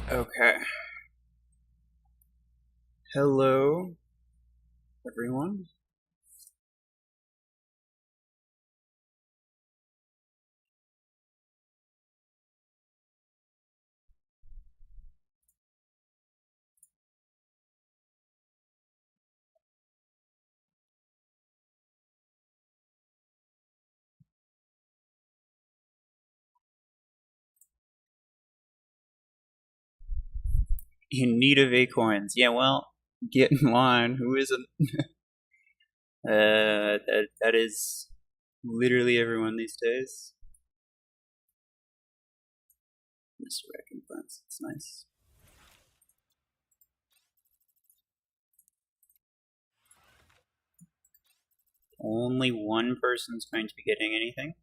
Okay. Hello, everyone. In need of acorns. Yeah, well, get in line. Who isn't? That is literally everyone these days. Mr. Recompense. It's nice. Only one person's going to be getting anything.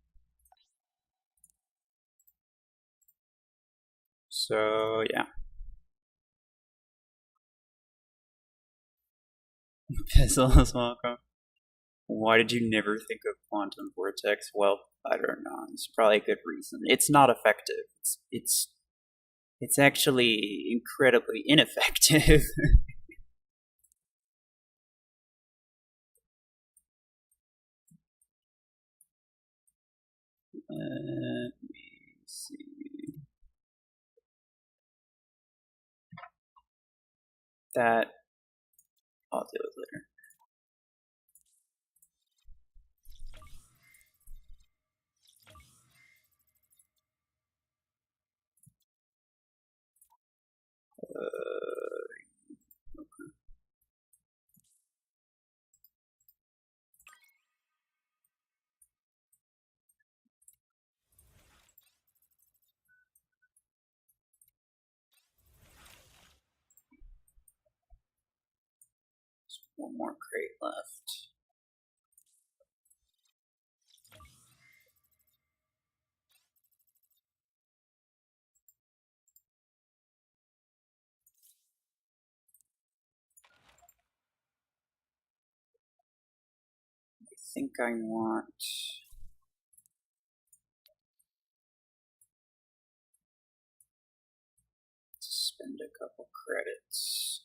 So, yeah. Pizzle is welcome. Why did you never think of quantum vortex? Well, I don't know. It's probably a good reason. It's not effective. It's actually incredibly ineffective. Let me see. That I'll deal with later. One more crate left. I think I want to spend a couple credits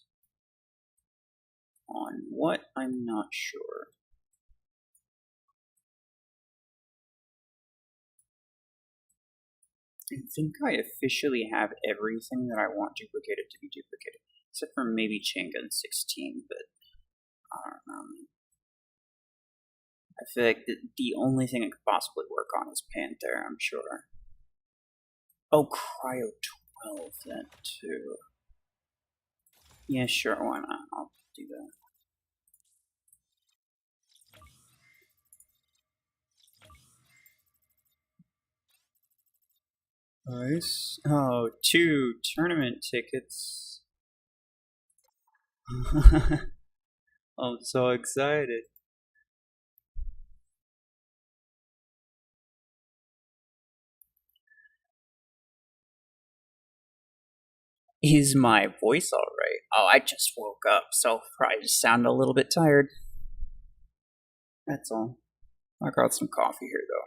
on what I'm not sure. I think I officially have everything that I want duplicated to be duplicated, except for maybe Chingun 16, but I don't know. I feel like the only thing I could possibly work on is Panther, I'm sure. Oh, Cryo 12 then, too. Yeah, sure, why not? I'll do that. Nice. Oh, 2 tournament tickets. I'm so excited. Is my voice alright? Oh, I just woke up, so probably just sound a little bit tired. That's all. I got some coffee here, though.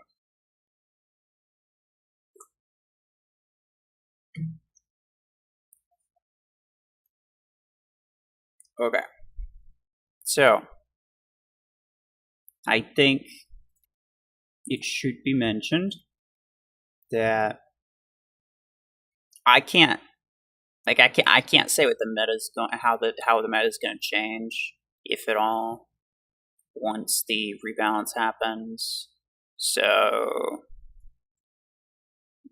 Okay. So, I think it should be mentioned that I can't say what the meta's going how the meta's going to change, if at all, once the rebalance happens. So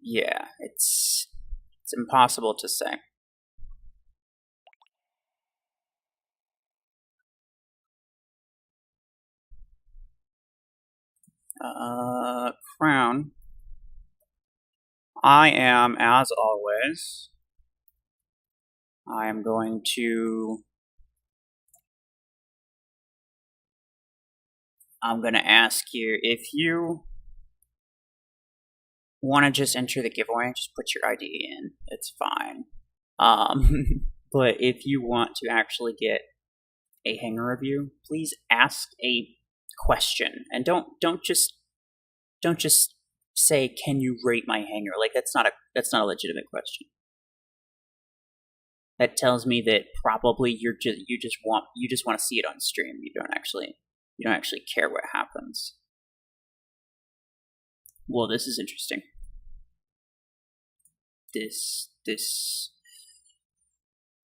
yeah, it's impossible to say. Crown. I am, as always, I am going to ask you if you want to just enter the giveaway, just put your ID in. It's fine. But if you want to actually get a Hangar review, please ask a question and don't just say, "Can you rate my Hangar?" Like that's not a legitimate question. that tells me that probably you just want to see it on stream. You don't actually care what happens. Well, this is interesting.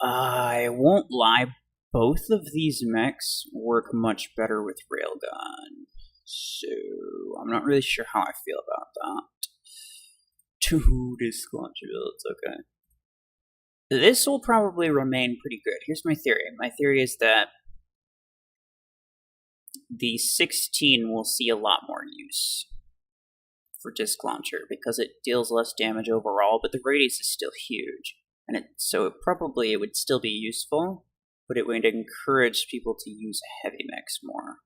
I won't lie, both of these mechs work much better with railgun. So I'm not really sure how I feel about that. 2 disclauncher builds, okay. This will probably remain pretty good. Here's my theory. My theory is that the 16 will see a lot more use for disc launcher because it deals less damage overall, but the radius is still huge. And so it would still be useful, but it would encourage people to use heavy mechs more.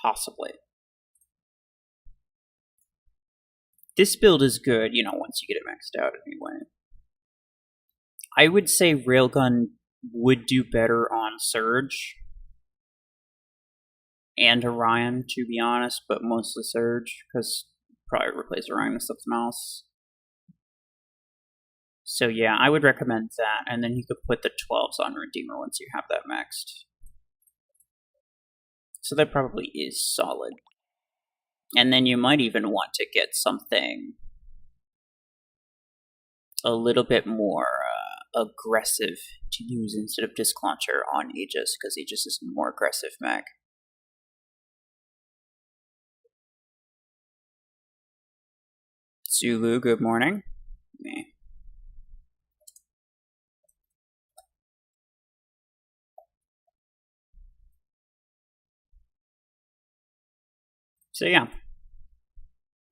Possibly. This build is good, once you get it maxed out anyway. I would say Railgun would do better on Surge and Orion, to be honest, but mostly Surge, because probably replace Orion with something else. So yeah, I would recommend that, and then you could put the 12s on Redeemer once you have that maxed. So that probably is solid. And then you might even want to get something a little bit more aggressive to use instead of Disc Launcher on Aegis, because Aegis is a more aggressive mech. Zulu, good morning. Me. So yeah,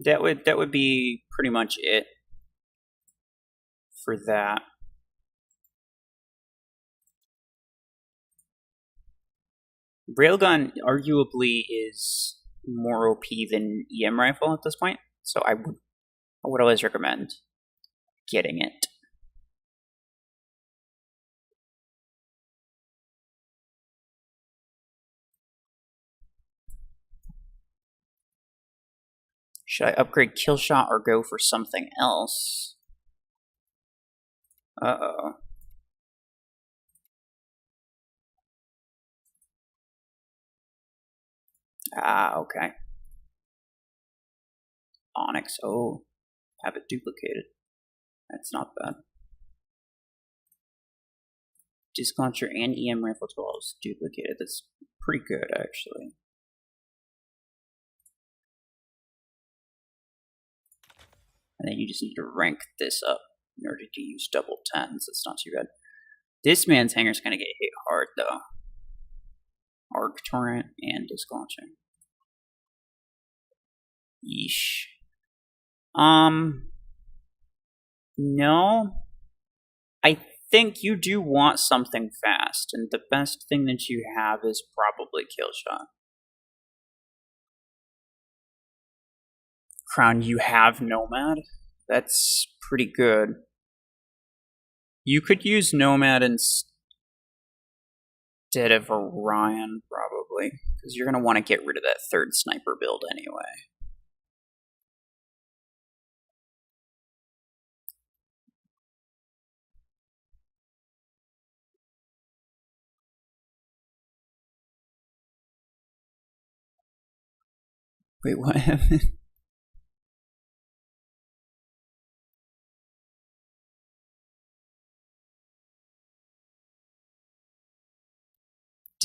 that would be pretty much it for that. Railgun arguably is more OP than EM rifle at this point, so I would always recommend getting it. Should I upgrade Killshot or go for something else? Uh-oh. Okay. Onyx, oh. Have it duplicated. That's not bad. Disc Launcher and EM Rifle 12s duplicated. That's pretty good, actually. And then you just need to rank this up in order to use double 10s. That's not too bad. This man's Hangar's gonna get hit hard, though. Arc Torrent and Disc Launcher. Yeesh. No. I think you do want something fast, and the best thing that you have is probably Killshot. Crown, you have Nomad? That's pretty good. You could use Nomad instead of Orion, probably, because you're going to want to get rid of that third sniper build anyway. Wait, what happened?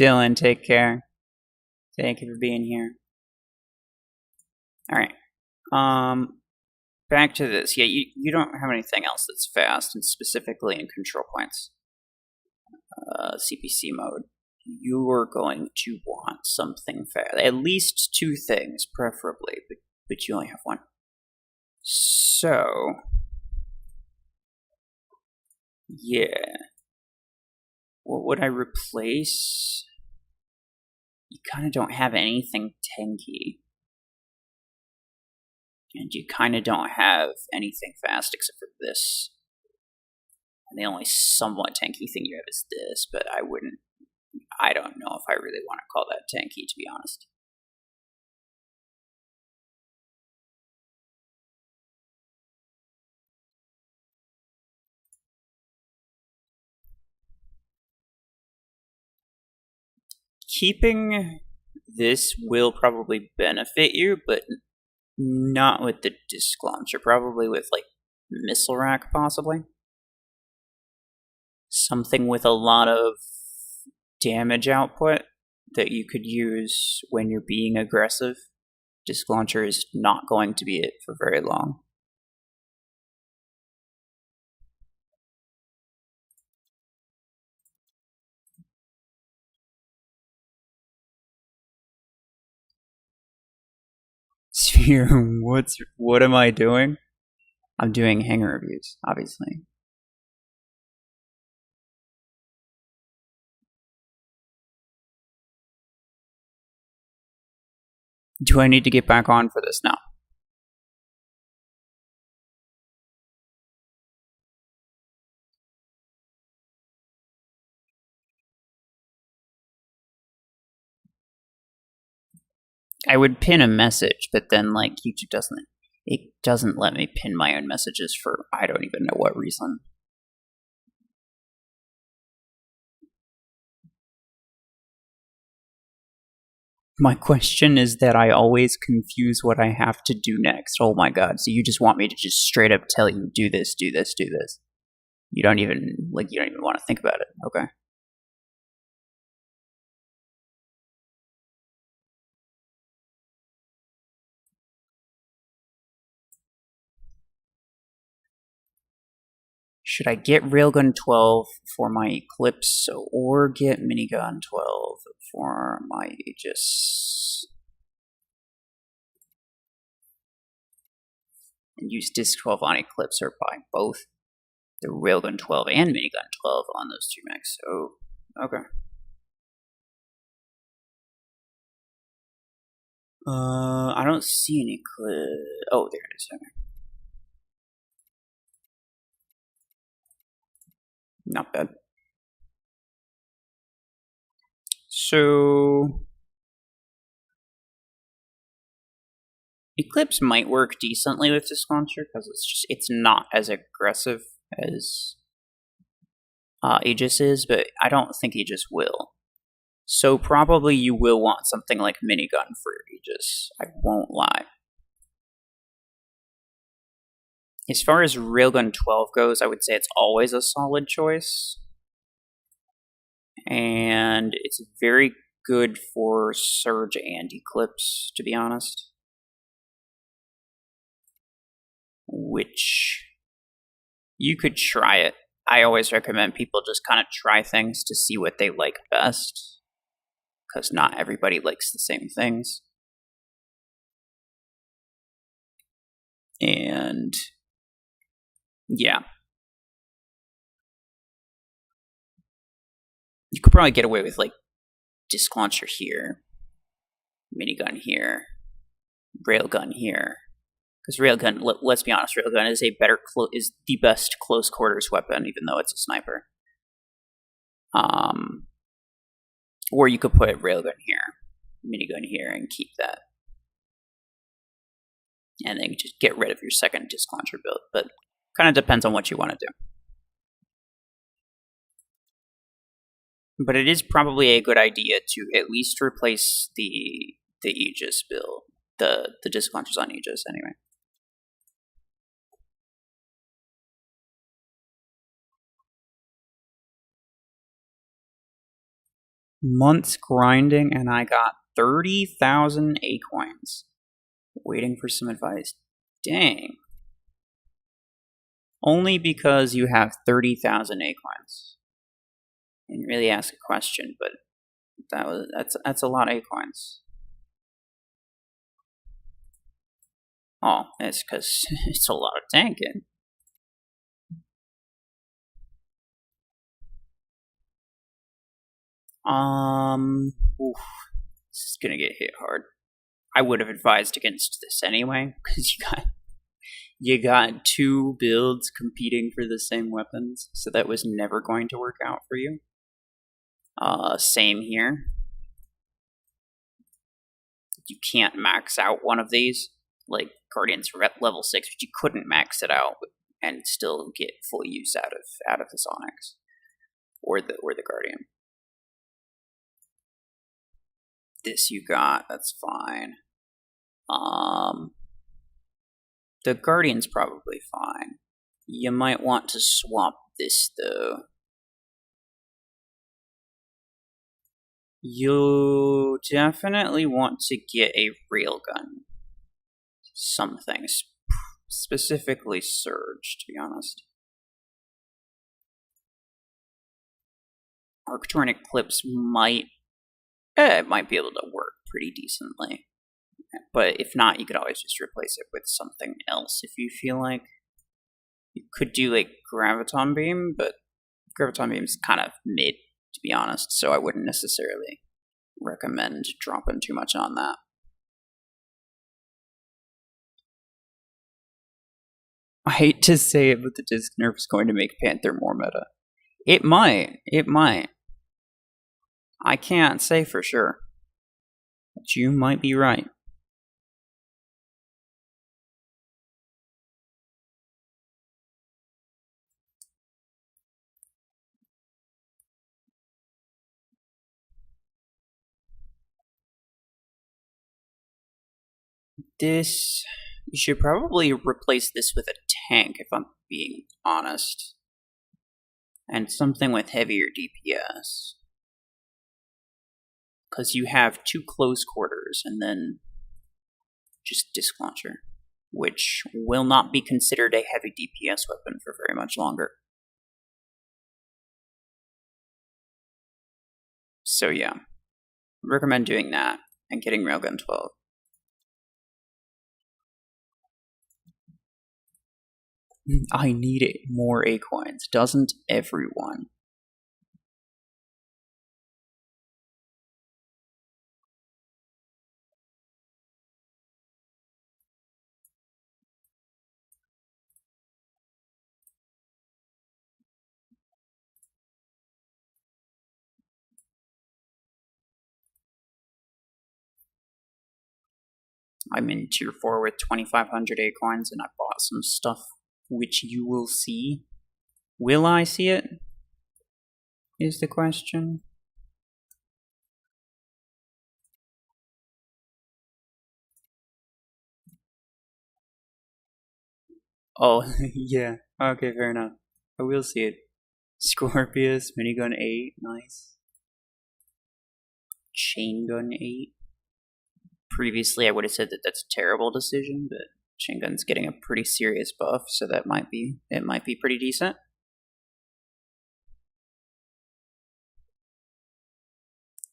Dylan, take care. Thank you for being here. Alright. Back to this. Yeah, you don't have anything else that's fast, and specifically in control points. CPC mode. You are going to want something fast. At least 2 things, preferably, but you only have 1. So, yeah. What would I replace? You kind of don't have anything tanky. And you kind of don't have anything fast except for this. And the only somewhat tanky thing you have is this, but I don't know if I really want to call that tanky, to be honest. keeping this will probably benefit you, but not with the disc launcher. Probably with, like, missile rack, possibly. Something with a lot of damage output that you could use when you're being aggressive. Disc launcher is not going to be it for very long. Sphere, what am I doing? I'm doing Hangar reviews, obviously. Do I need to get back on for this now? I would pin a message, but then, like, YouTube doesn't let me pin my own messages for I don't even know what reason. My question is that I always confuse what I have to do next. Oh my god, so you just want me to just straight up tell you, do this, do this, do this. You don't even want to think about it. Okay. Should I get Railgun 12 for my Eclipse or get Minigun 12 for my Aegis? And use Disc 12 on Eclipse or buy both the Railgun 12 and Minigun 12 on those two mechs. Oh, okay. I don't see any Eclipse. Oh, there it is. Okay. Not bad. So Eclipse might work decently with this launcher because it's not as aggressive as Aegis is, but I don't think Aegis will. So probably you will want something like Minigun for Aegis. I won't lie. As far as Railgun 12 goes, I would say it's always a solid choice. And it's very good for Surge and Eclipse, to be honest. Which you could try it. I always recommend people just kind of try things to see what they like best, because not everybody likes the same things. And yeah, you could probably get away with, like, disc launcher here, minigun here, railgun here. Because railgun, let's be honest, railgun is is the best close quarters weapon, even though it's a sniper. Or you could put railgun here, minigun here, and keep that, and then just get rid of your second disc launcher build. But kind of depends on what you want to do. But it is probably a good idea to at least replace the Aegis build, the disc launchers on Aegis anyway. Months grinding, and I got 30,000 A-coins. Waiting for some advice. Dang. Only because you have 30,000 A-coins. I didn't really ask a question, but that's a lot of A-coins. Oh, it's because it's a lot of tanking. Oof, this is gonna get hit hard. I would have advised against this anyway, because you got two builds competing for the same weapons, so that was never going to work out for you. Same here. You can't max out one of these, like Guardian's level 6, but you couldn't max it out and still get full use out of the Sonics or the Guardian. this you got, that's fine. The Guardian's probably fine. You might want to swap this, though. You definitely want to get a railgun. Some things. Specifically Surge, to be honest. Arctornic clips might be able to work pretty decently. But if not, you could always just replace it with something else if you feel like. You could do like Graviton Beam, but Graviton Beam's kind of mid, to be honest, so I wouldn't necessarily recommend dropping too much on that. I hate to say it, but the disc nerf is going to make Panther more meta. It might. It might. I can't say for sure. But you might be right. This... You should probably replace this with a tank, if I'm being honest. And something with heavier DPS. Because you have 2 close quarters, and then just disc launcher, which will not be considered a heavy DPS weapon for very much longer. So yeah, recommend doing that and getting Railgun 12. I need more A-coins, doesn't everyone? I'm in tier 4 with 2,500 A-coins and I bought some stuff which you will see. Will I see it? Is the question. Oh, yeah. Okay, fair enough. I will see it. Scorpius, Minigun 8, nice. Chain Gun 8. Previously, I would have said that that's a terrible decision, but Chain Gun's getting a pretty serious buff, so it might be pretty decent.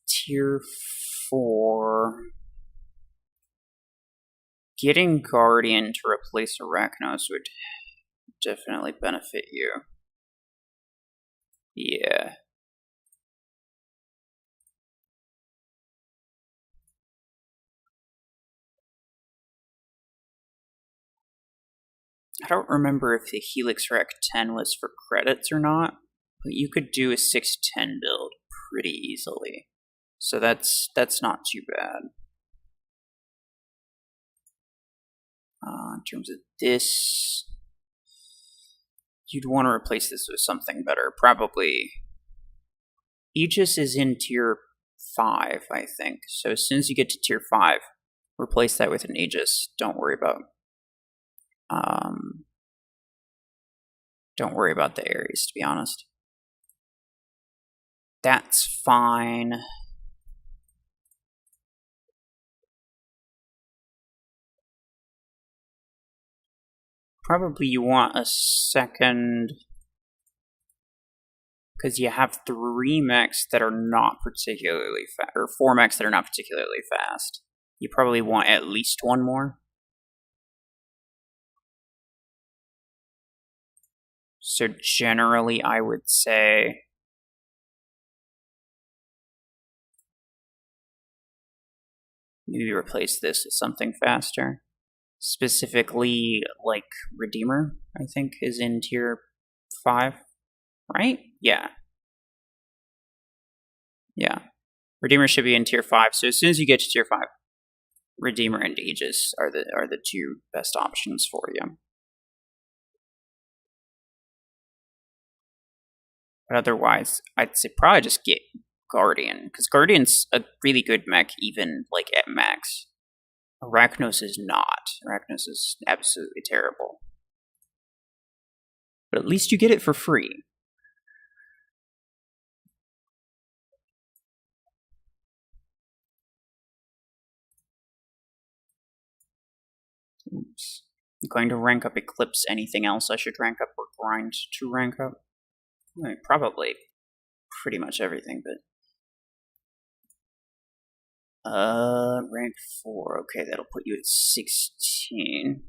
Tier 4. Getting Guardian to replace Arachnos would definitely benefit you. Yeah. I don't remember if the Helix Rec 10 was for credits or not, but you could do a 610 build pretty easily. So that's not too bad. In terms of this, you'd want to replace this with something better. Probably Aegis is in tier 5, I think. So as soon as you get to tier 5, replace that with an Aegis. Don't worry about the Ares, to be honest. That's fine. Probably you want a second, because you have 3 mechs that are not particularly fast, or 4 mechs that are not particularly fast. You probably want at least 1 more. So generally, I would say maybe replace this with something faster. Specifically, like Redeemer, I think, is in tier 5, right? Yeah. Yeah. Redeemer should be in tier 5, so as soon as you get to tier 5, Redeemer and Aegis are the 2 best options for you. But otherwise, I'd say probably just get Guardian, because Guardian's a really good mech even like at max. Arachnos is not. Arachnos is absolutely terrible. But at least you get it for free. Oops. I'm going to rank up Eclipse. Anything else I should rank up or grind to rank up? I mean, probably pretty much everything, but rank 4. Okay, that'll put you at 16.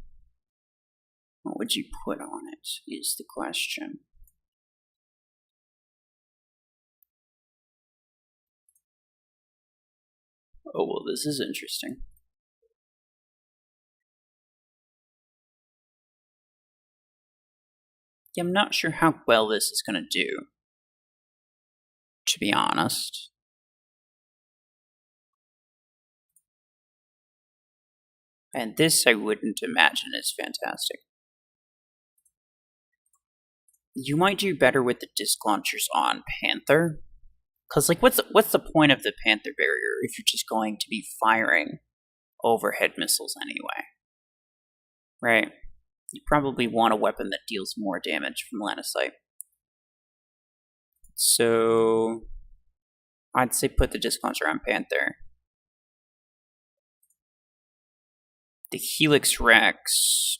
What would you put on it is the question. Oh, well, this is interesting. Yeah, I'm not sure how well this is going to do, to be honest. And this I wouldn't imagine is fantastic. You might do better with the disc launchers on Panther. Because, like, what's the point of the Panther barrier if you're just going to be firing overhead missiles anyway? Right? You probably want a weapon that deals more damage from line of sight. So, I'd say put the disc launcher on Panther. The Helix Rex.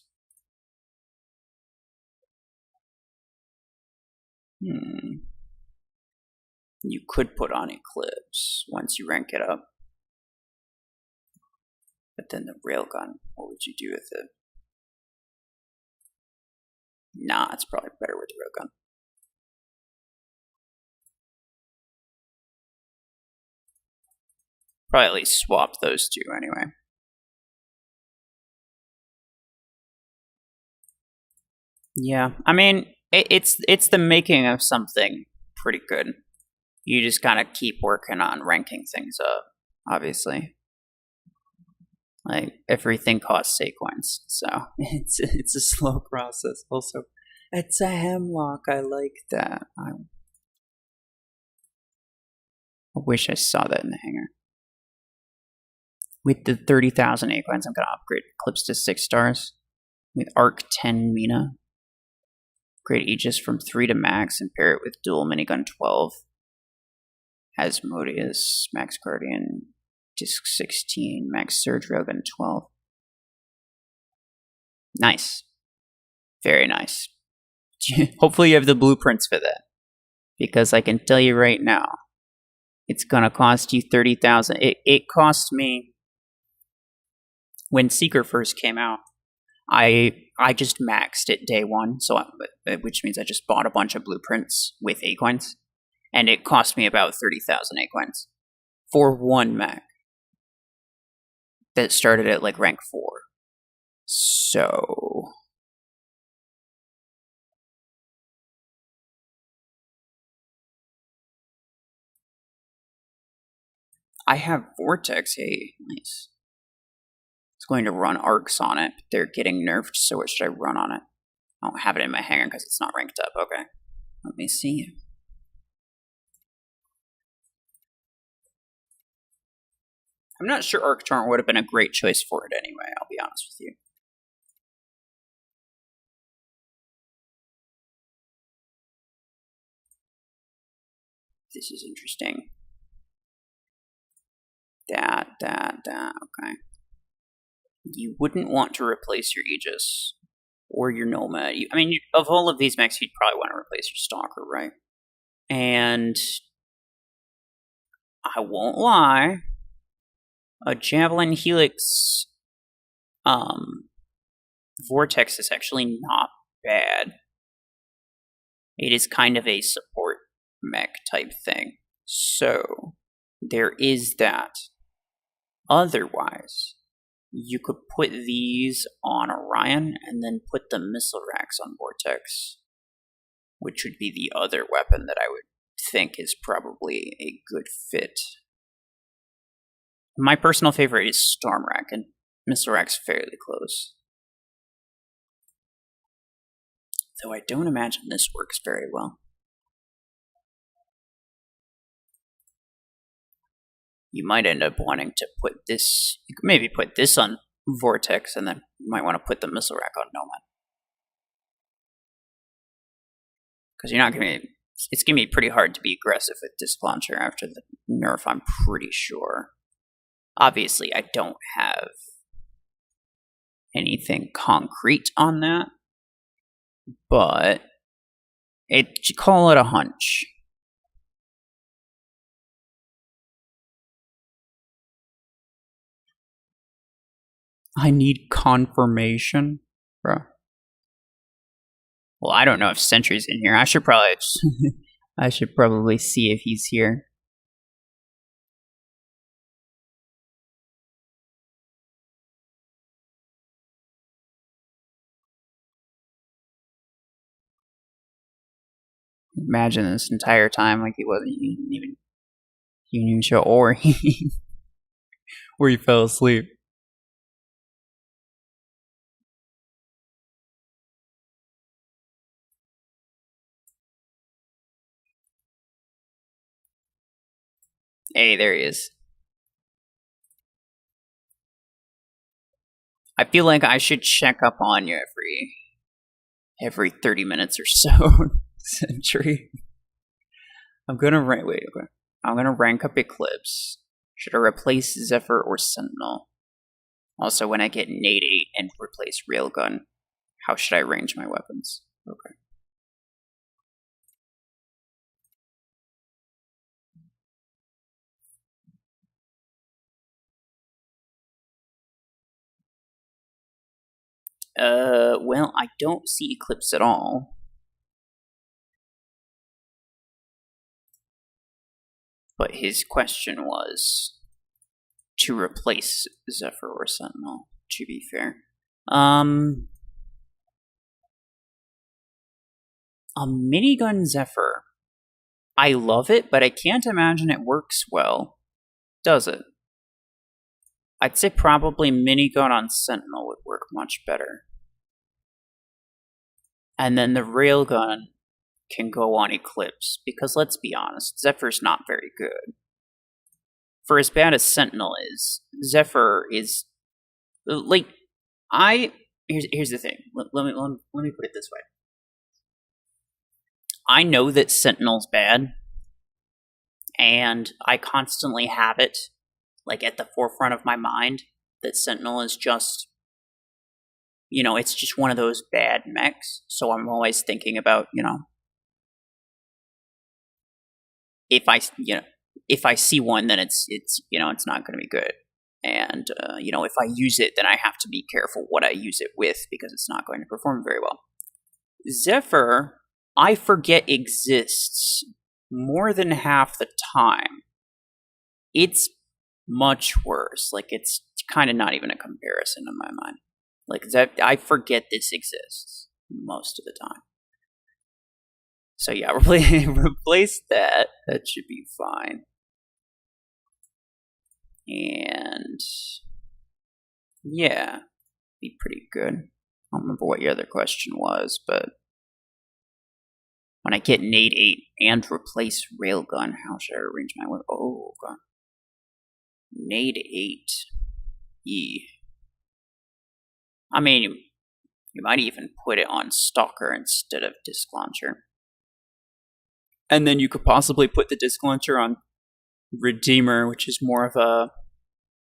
You could put on Eclipse once you rank it up. But then the railgun, what would you do with it? Nah, it's probably better with the railgun. Probably at least swap those two anyway. Yeah, I mean, it's the making of something pretty good. You just gotta keep working on ranking things up, obviously. Like, everything costs sequence, so it's a slow process. Also, it's a hemlock, I like that. I wish I saw that in the hangar. With the 30,000 Acorns, I'm going to upgrade Eclipse to 6 stars. With Arc 10 Mina. Upgrade Aegis from 3 to max and pair it with Dual Minigun 12. Asmodeus, Max Guardian, Disc 16, Max Surge Railgun 12. Nice. Very nice. Hopefully you have the blueprints for that. Because I can tell you right now, it's going to cost you 30,000. It cost me, when Seeker first came out, I just maxed it day one, so which means I just bought a bunch of blueprints with Acorns, and it cost me about 30,000 Acorns for one mech that started at like rank 4. So I have Vortex. Hey, nice. It's going to run arcs on it. They're getting nerfed, so what should I run on it? I don't have it in my hangar because it's not ranked up. Okay. Let me see. I'm not sure Arc Torrent would have been a great choice for it anyway, I'll be honest with you. This is interesting. Okay. You wouldn't want to replace your Aegis or your Nomad. I mean, of all of these mechs, you'd probably want to replace your Stalker, right? And I won't lie, a Javelin Helix Vortex is actually not bad. It is kind of a support mech type thing. So, there is that. Otherwise, you could put these on Orion and then put the missile racks on Vortex, which would be the other weapon that I would think is probably a good fit. My personal favorite is Storm Rack, and missile rack's fairly close. Though I don't imagine this works very well. you might end up wanting to put this, you could maybe put this on Vortex, and then you might want to put the missile rack on Nomad. Because you're not going to, it's going to be pretty hard to be aggressive with Disc Launcher after the nerf, I'm pretty sure. Obviously, I don't have anything concrete on that, but you call it a hunch. I need confirmation, bro. Well, I don't know if Sentry's in here. I should probably see if he's here. Imagine this entire time like he wasn't even show, or he fell asleep. Hey, there he is. I feel like I should check up on you every 30 minutes or so. Sentry. I'm gonna rank up Eclipse. Should I replace Zephyr or Sentinel? Also, when I get Nade 8 and replace Railgun, how should I arrange my weapons? Okay. Well, I don't see Eclipse at all. But his question was to replace Zephyr or Sentinel, to be fair. A minigun Zephyr. I love it, but I can't imagine it works well. Does it? I'd say probably minigun on Sentinel would work much better. And then the railgun can go on Eclipse, because let's be honest, Zephyr's not very good. For as bad as Sentinel is, Zephyr is like here's the thing. Let me put it this way. I know that Sentinel's bad, and I constantly have it like at the forefront of my mind that Sentinel is just, it's just one of those bad mechs. So I'm always thinking about, if I see one, then it's not going to be good. And, if I use it, then I have to be careful what I use it with, because it's not going to perform very well. Zephyr, I forget exists more than half the time. It's much worse. Like, it's kind of not even a comparison in my mind. Like, I forget this exists most of the time. So yeah, replace that. That should be fine. And yeah, be pretty good. I don't remember what your other question was, but when I get Nade 8 and replace Railgun, how should I arrange my weapon? Oh, God. Nade 8. E. I mean, you might even put it on Stalker instead of Disc Launcher. And then you could possibly put the Disc Launcher on Redeemer, which is more of a...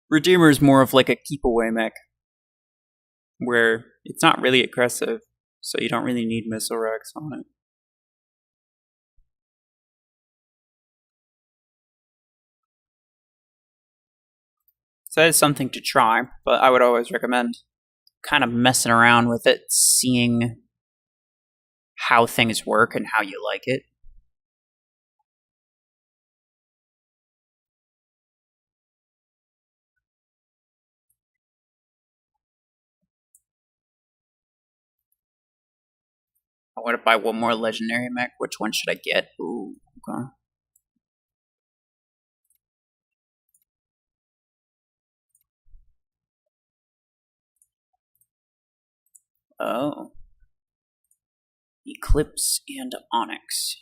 Redeemer is more of like a keep-away mech, where it's not really aggressive, so you don't really need missile racks on it. So that is something to try, but I would always recommend kind of messing around with it, seeing how things work and how you like it. I want to buy one more legendary mech. Which one should I get? Ooh, okay. Oh. Eclipse and Onyx.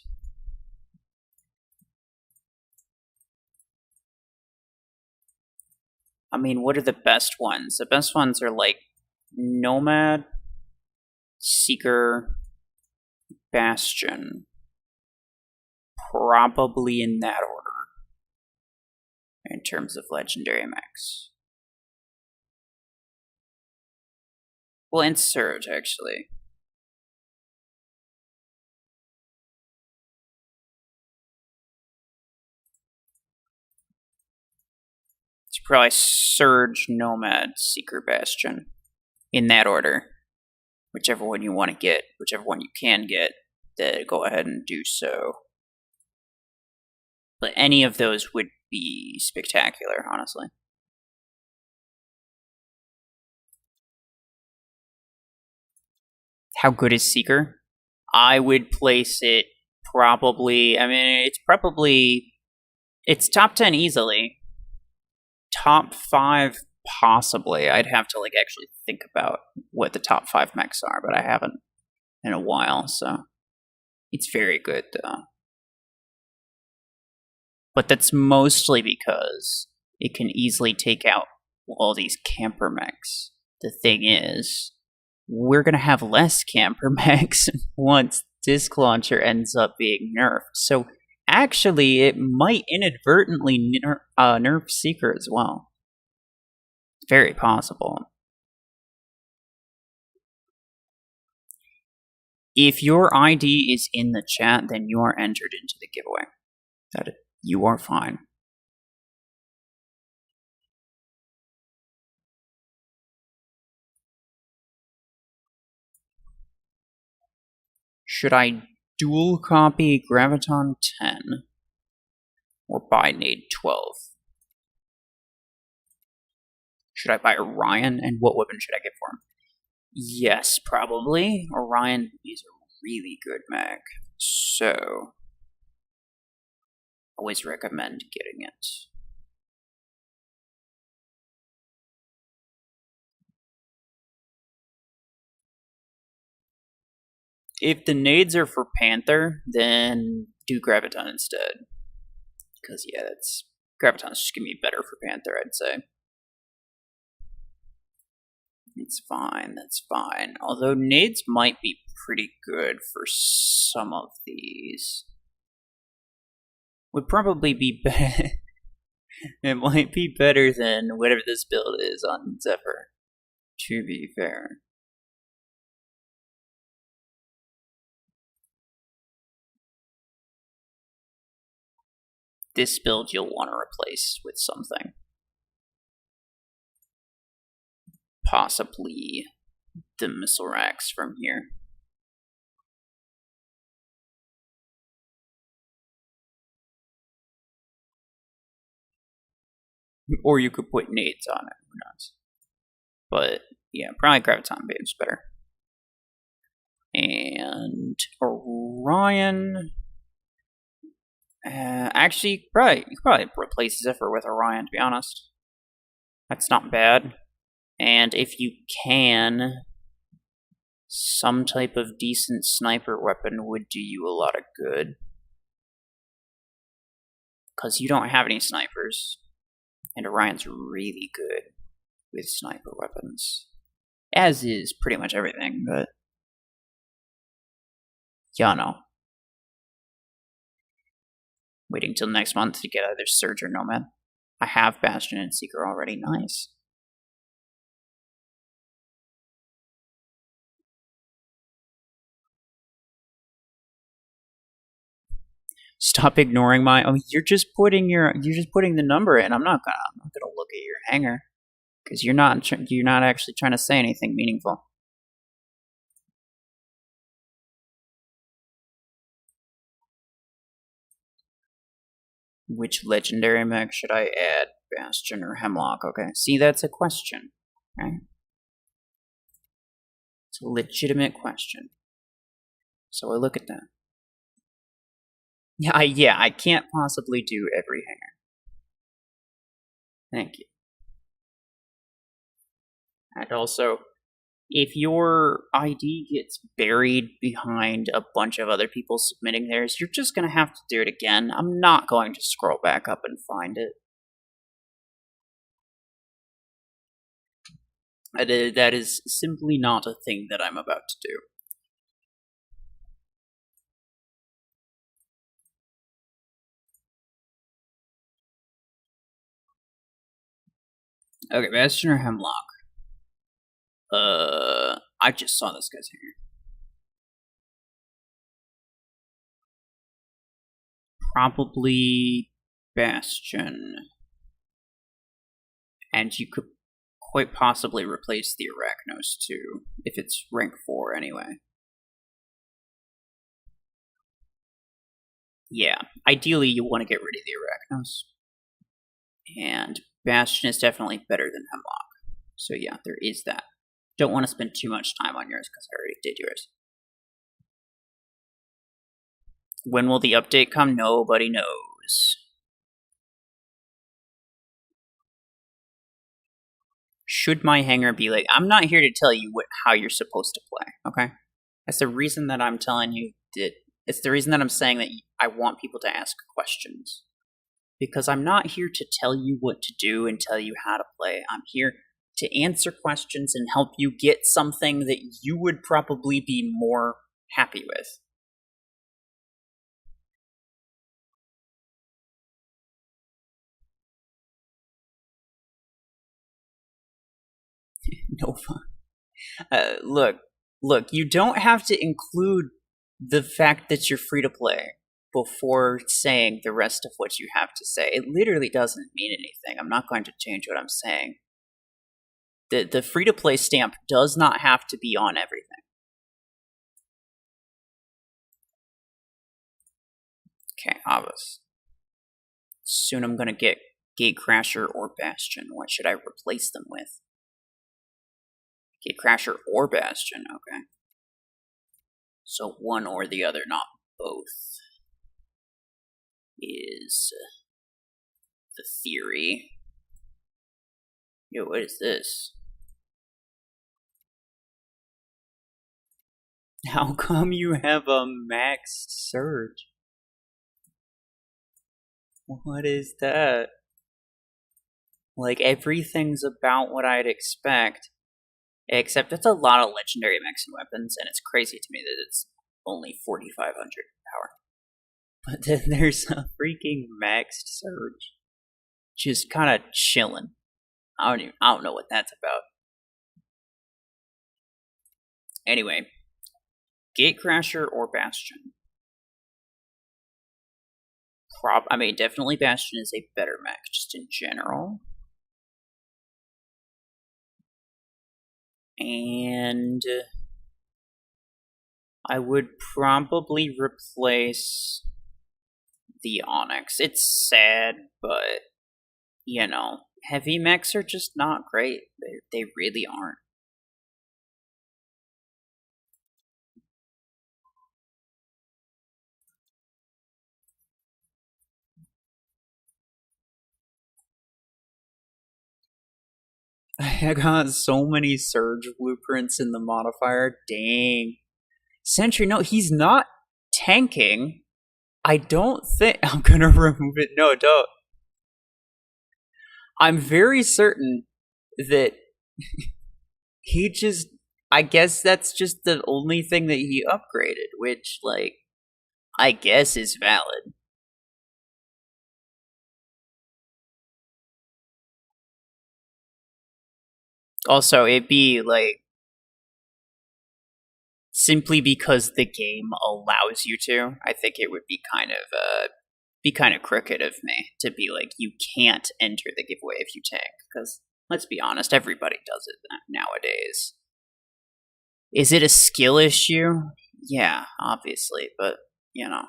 I mean, what are the best ones? The best ones are like Nomad, Seeker, Bastion. Probably in that order in terms of legendary mechs. Well, and Surge, actually. It's probably Surge, Nomad, Seeker, Bastion. In that order. Whichever one you want to get, whichever one you can get, then go ahead and do so. But any of those would be spectacular, honestly. How good is Seeker? I would place it probably, I mean, it's top 10 easily. Top 5 possibly. I'd have to like actually think about what the top 5 mechs are, but I haven't in a while, so it's very good though. But that's mostly because it can easily take out all these camper mechs. The thing is, we're going to have less camper mechs once Disc Launcher ends up being nerfed. So actually, it might inadvertently nerf Seeker as well. It's very possible. If your ID is in the chat, then you are entered into the giveaway. You are fine. Should I dual copy Graviton 10 or buy Nade 12? Should I buy Orion, and what weapon should I get for him? Yes, probably. Orion is a really good mech, so always recommend getting it. If the nades are for Panther, then do Graviton instead. Because, yeah, Graviton's just gonna be better for Panther, I'd say. It's fine, that's fine. Although nades might be pretty good for some of these. Would probably be better. It might be better than whatever this build is on Zephyr, to be fair. This build you'll want to replace with something. Possibly the missile racks from here. Or you could put nades on it, who knows. But yeah, probably Graviton Babe's better. And Orion. Actually, you could probably replace Zephyr with Orion, to be honest. That's not bad. And if you can, some type of decent sniper weapon would do you a lot of good. Because you don't have any snipers. And Orion's really good with sniper weapons. As is pretty much everything, but y'all know. Waiting till next month to get either Surge or Nomad. I have Bastion and Seeker already. Nice. Stop ignoring my. Oh, you're just putting the number in. I'm not gonna look at your hanger because you're not actually trying to say anything meaningful. Which legendary mech should I add? Bastion or Hemlock? Okay, see, that's a question, right? It's a legitimate question. So I look at that. Yeah, I can't possibly do every hanger. Thank you. And also, if your ID gets buried behind a bunch of other people submitting theirs, you're just going to have to do it again. I'm not going to scroll back up and find it. That is simply not a thing that I'm about to do. Okay, Bastion or Hemlock? I just saw this guy's hanger. Probably Bastion. And you could quite possibly replace the Arachnos too, if it's rank 4 anyway. Yeah, ideally you want to get rid of the Arachnos. And Bastion is definitely better than Hemlock. So yeah, there is that. Don't want to spend too much time on yours because I already did yours. When will the update come? Nobody knows. Should my hanger be like, I'm not here to tell you how you're supposed to play, okay? That's the reason that I'm telling you that. It's the reason that I'm saying that I want people to ask questions. Because I'm not here to tell you what to do and tell you how to play. I'm here to answer questions and help you get something that you would probably be more happy with. No fun. Look, you don't have to include the fact that you're free to play before saying the rest of what you have to say. It literally doesn't mean anything. I'm not going to change what I'm saying. The free to play stamp does not have to be on everything. Okay, Avas. Soon I'm gonna get Gatecrasher or Bastion. What should I replace them with? Gatecrasher or Bastion, okay. So one or the other, not both, is the theory. Yo, what is this? How come you have a maxed surge? What is that? Like, everything's about what I'd expect, except it's a lot of legendary mechs and weapons, and it's crazy to me that it's only 4,500 power. But then there's a freaking maxed surge. Just kind of chilling. I don't know what that's about. Anyway, Gatecrasher or Bastion? Definitely Bastion is a better mech, just in general. And I would probably replace the Onyx. It's sad, but, you know, heavy mechs are just not great. They really aren't. I got so many surge blueprints in the modifier. Dang. Sentry, no, he's not tanking. I don't think I'm gonna remove it. No, don't. I'm very certain that he just. I guess that's just the only thing that he upgraded, which, like, I guess is valid. Also, it'd be like simply because the game allows you to. I think it would be kind of crooked of me to be like, you can't enter the giveaway if you tank, because let's be honest, everybody does it nowadays. Is it a skill issue? Yeah, obviously, but you know,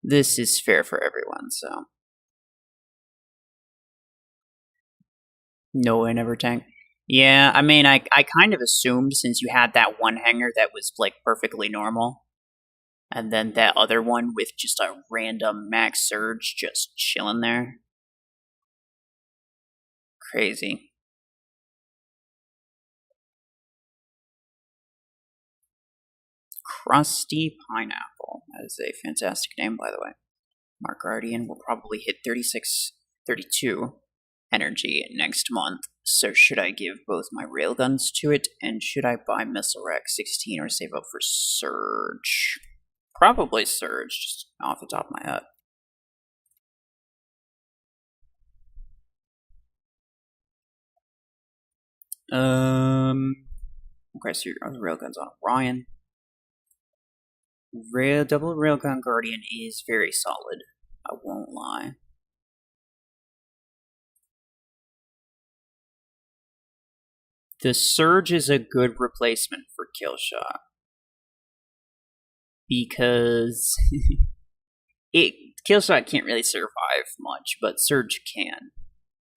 this is fair for everyone. So no, I never tank. Yeah, I kind of assumed, since you had that one hanger that was like perfectly normal, and then that other one with just a random max surge just chilling there. Crazy. Crusty Pineapple. That is a fantastic name, by the way. Mark Guardian will probably hit 36, 32. energy next month. So should I give both my railguns to it, and should I buy Missile Rack 16 or save up for Surge? Probably Surge, just off the top of my head. Okay, so your other railguns on Orion. Double Railgun Guardian is very solid, I won't lie. The Surge is a good replacement for Killshot. Because Killshot can't really survive much, but Surge can.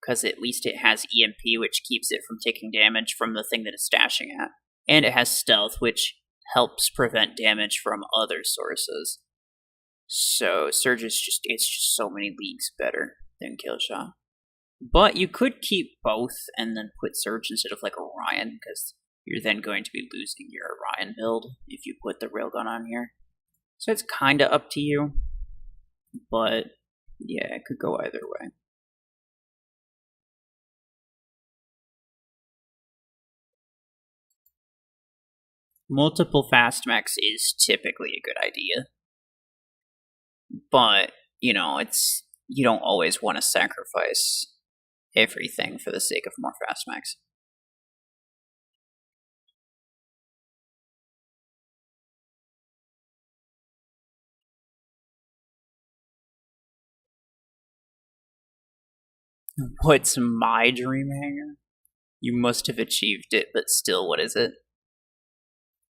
Because at least it has EMP, which keeps it from taking damage from the thing that it's stashing at. And it has Stealth, which helps prevent damage from other sources. So Surge is it's just so many leagues better than Killshot. But you could keep both and then put Surge instead of like Orion, because you're then going to be losing your Orion build if you put the railgun on here. So it's kind of up to you. But yeah, it could go either way. Multiple fast mechs is typically a good idea. But, you don't always want to sacrifice everything for the sake of more fast mechs. What's my dream hangar? You must have achieved it, but still, what is it?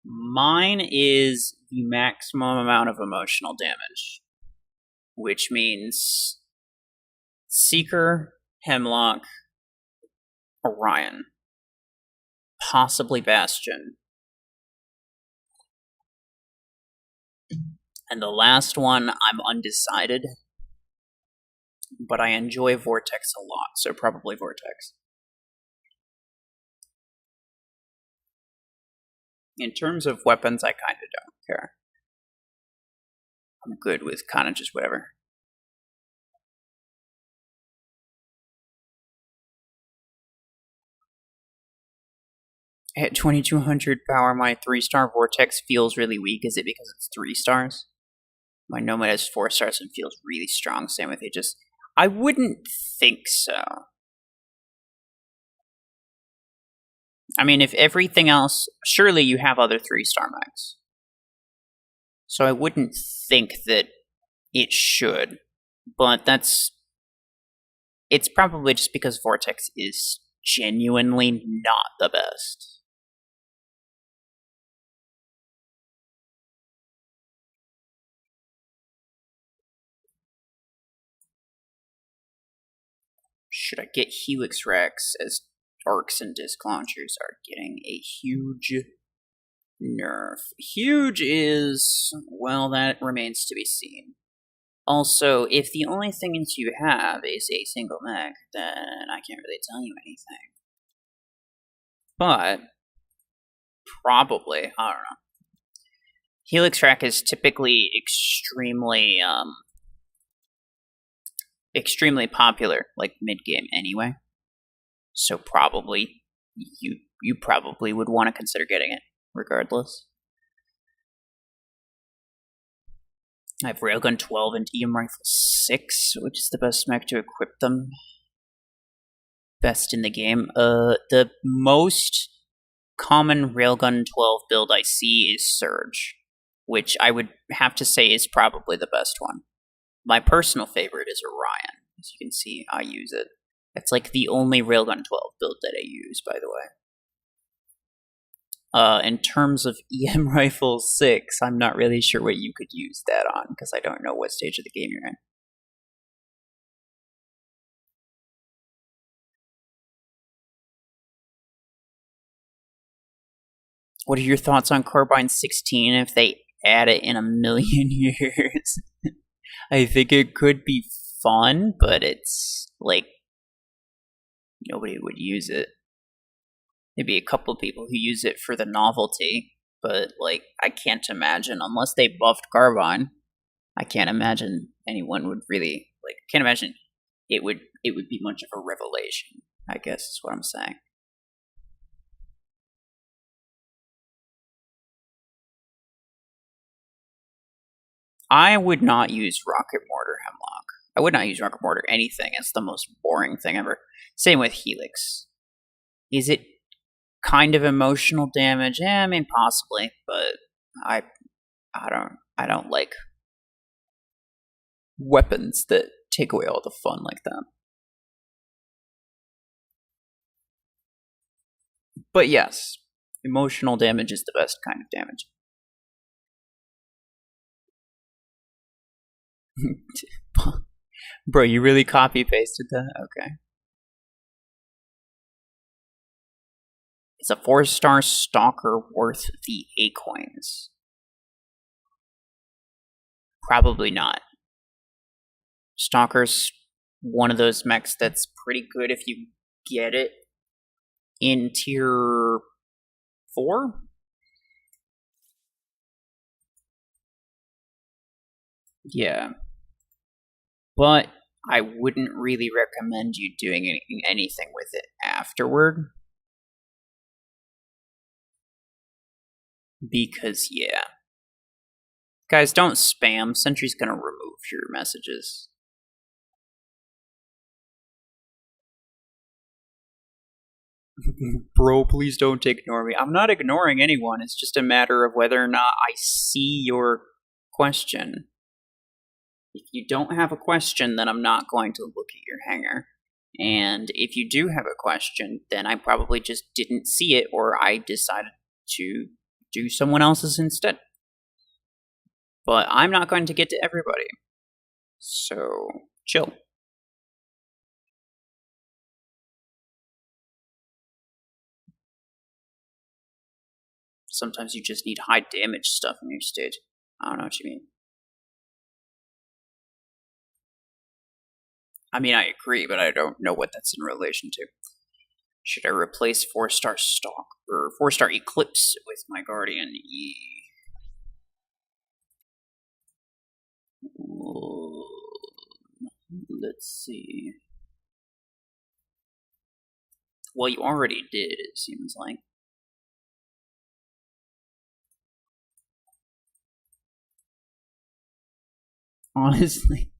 Mine is the maximum amount of emotional damage, which means Seeker, Hemlock, Orion, possibly Bastion, and the last one I'm undecided, but I enjoy Vortex a lot, so probably Vortex. In terms of weapons, I kind of don't care. I'm good with kind of just whatever. At 2200 power, my 3-star Vortex feels really weak. Is it because it's 3 stars? My Nomad is 4 stars and feels really strong. Same with Aegis. I wouldn't think so. I mean, if everything else, surely you have other 3-star mechs. So I wouldn't think that it should. But it's probably just because Vortex is genuinely not the best. Should I get Helix Rex, as arcs and disc launchers are getting a huge nerf? Huge is, well, that remains to be seen. Also, if the only things you have is a single mech, then I can't really tell you anything. But, probably, I don't know. Helix Rack is typically extremely popular, like mid-game anyway. So probably, you probably would want to consider getting it, regardless. I have Railgun 12 and EM Rifle 6, which is the best mech to equip them. Best in the game. The most common Railgun 12 build I see is Surge, which I would have to say is probably the best one. My personal favorite is Orion. As you can see, I use it. It's like the only Railgun 12 build that I use, by the way. In terms of EM Rifle 6, I'm not really sure what you could use that on, because I don't know what stage of the game you're in. What are your thoughts on Carbine 16 if they add it in a million years? I think it could be fun, but it's like nobody would use it. Maybe a couple of people who use it for the novelty, but like I can't imagine, unless they buffed Carbine, I can't imagine anyone would really can't imagine it would it would be much of a revelation, I guess is what I'm saying. I would not use Rocket Mortar Hemlock. I would not use Rocket Mortar anything. It's the most boring thing ever. Same with Helix. Is it kind of emotional damage? Yeah, I mean possibly, but I don't like weapons that take away all the fun like that. But yes, emotional damage is the best kind of damage. Bro, you really copy pasted that? Okay. Is a 4-star stalker worth the 8 coins? Probably not. Stalker's one of those mechs that's pretty good if you get it in tier 4. Yeah. But I wouldn't really recommend you doing anything with it afterward. Because, yeah. Guys, don't spam. Sentry's gonna remove your messages. Bro, please don't ignore me. I'm not ignoring anyone. It's just a matter of whether or not I see your question. If you don't have a question, then I'm not going to look at your hangar. And if you do have a question, then I probably just didn't see it, or I decided to do someone else's instead. But I'm not going to get to everybody. So, chill. Sometimes you just need high damage stuff in your stage. I don't know what you mean. I mean, I agree, but I don't know what that's in relation to. Should I replace 4-star Stalk or 4-star Eclipse with my Guardian E? Let's see. Well, you already did, it seems like. Honestly,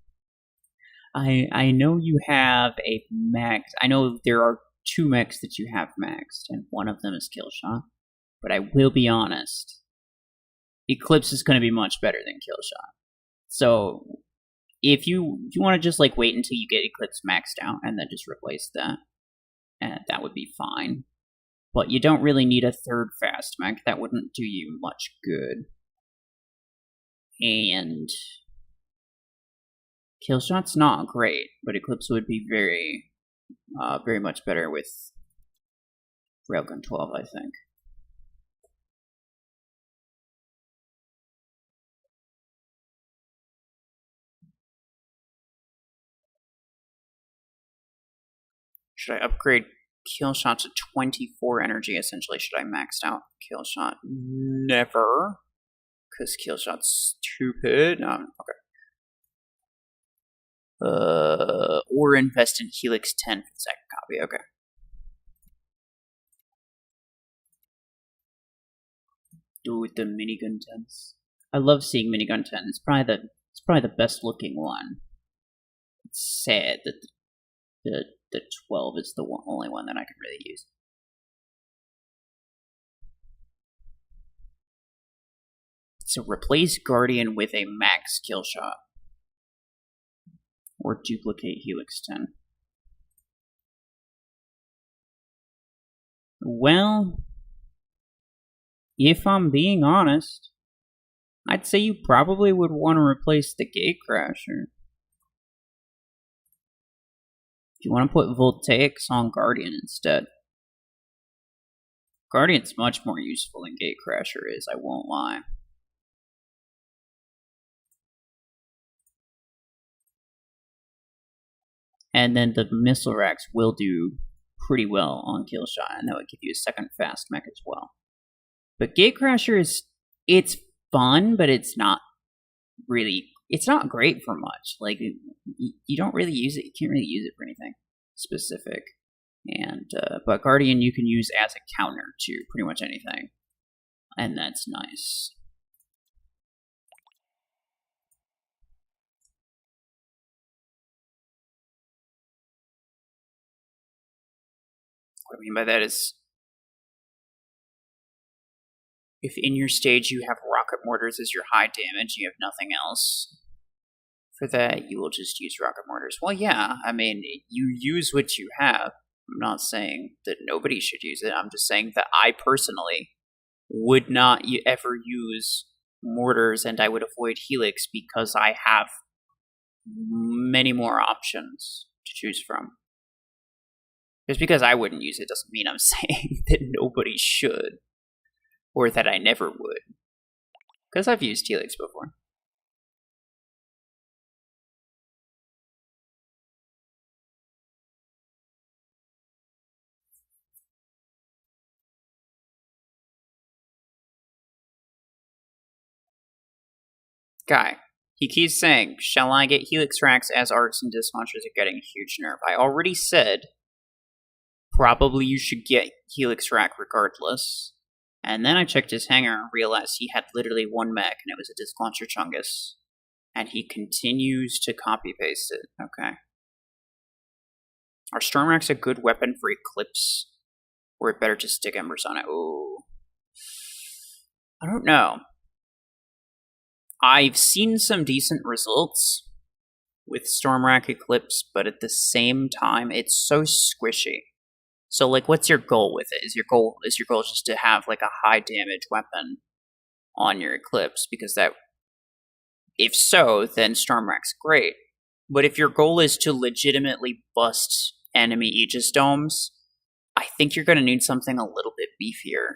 I know you have a max. I know there are 2 mechs that you have maxed, and one of them is Killshot. But I will be honest, Eclipse is going to be much better than Killshot. So if you want to just like wait until you get Eclipse maxed out and then just replace that, that would be fine. But you don't really need a 3rd fast mech. That wouldn't do you much good. And Killshot's not great, but Eclipse would be very much better with Railgun 12, I think. Should I upgrade Killshot to 24 energy, essentially? Should I max out Killshot? Never. Because Killshot's stupid. Okay. Or invest in Helix 10 for the second copy. Okay. Dude, the minigun 10s. I love seeing minigun 10. It's probably the best looking one. It's sad that the 12 is the only one that I can really use. So replace Guardian with a max kill shot. Or duplicate Helix 10. Well, if I'm being honest, I'd say you probably would want to replace the Gatecrasher. If you want to put Voltaics on Guardian instead. Guardian's much more useful than Gatecrasher is, I won't lie. And then the missile racks will do pretty well on Killshot, and that would give you a second fast mech as well. But Gatecrasher it's fun, but it's not really it's not great for much. Like, you don't really use it. You can't really use it for anything specific. And but Guardian you can use as a counter to pretty much anything, and that's nice. What I mean by that is, if in your stage you have rocket mortars as your high damage, you have nothing else for that, you will just use rocket mortars. Well, yeah, I mean, you use what you have. I'm not saying that nobody should use it. I'm just saying that I personally would not ever use mortars, and I would avoid Helix because I have many more options to choose from. Just because I wouldn't use it doesn't mean I'm saying that nobody should, or that I never would. Because I've used Helix before. Guy, he keeps saying, shall I get Helix racks as arcs and disc launchers are getting a huge nerf? I already said, probably you should get Helix rack regardless. And then I checked his hangar and realized he had literally one mech, and it was a disc launcher Chungus. And he continues to copy paste it. Okay. Are storm racks a good weapon for Eclipse? Or it better just stick embers on it? Ooh. I don't know. I've seen some decent results with Stormrack Eclipse, but at the same time, it's so squishy. So, like, what's your goal with it? Is your goal just to have like a high damage weapon on your Eclipse? Because that, if so, then Stormrack's great. But if your goal is to legitimately bust enemy Aegis domes, I think you're going to need something a little bit beefier.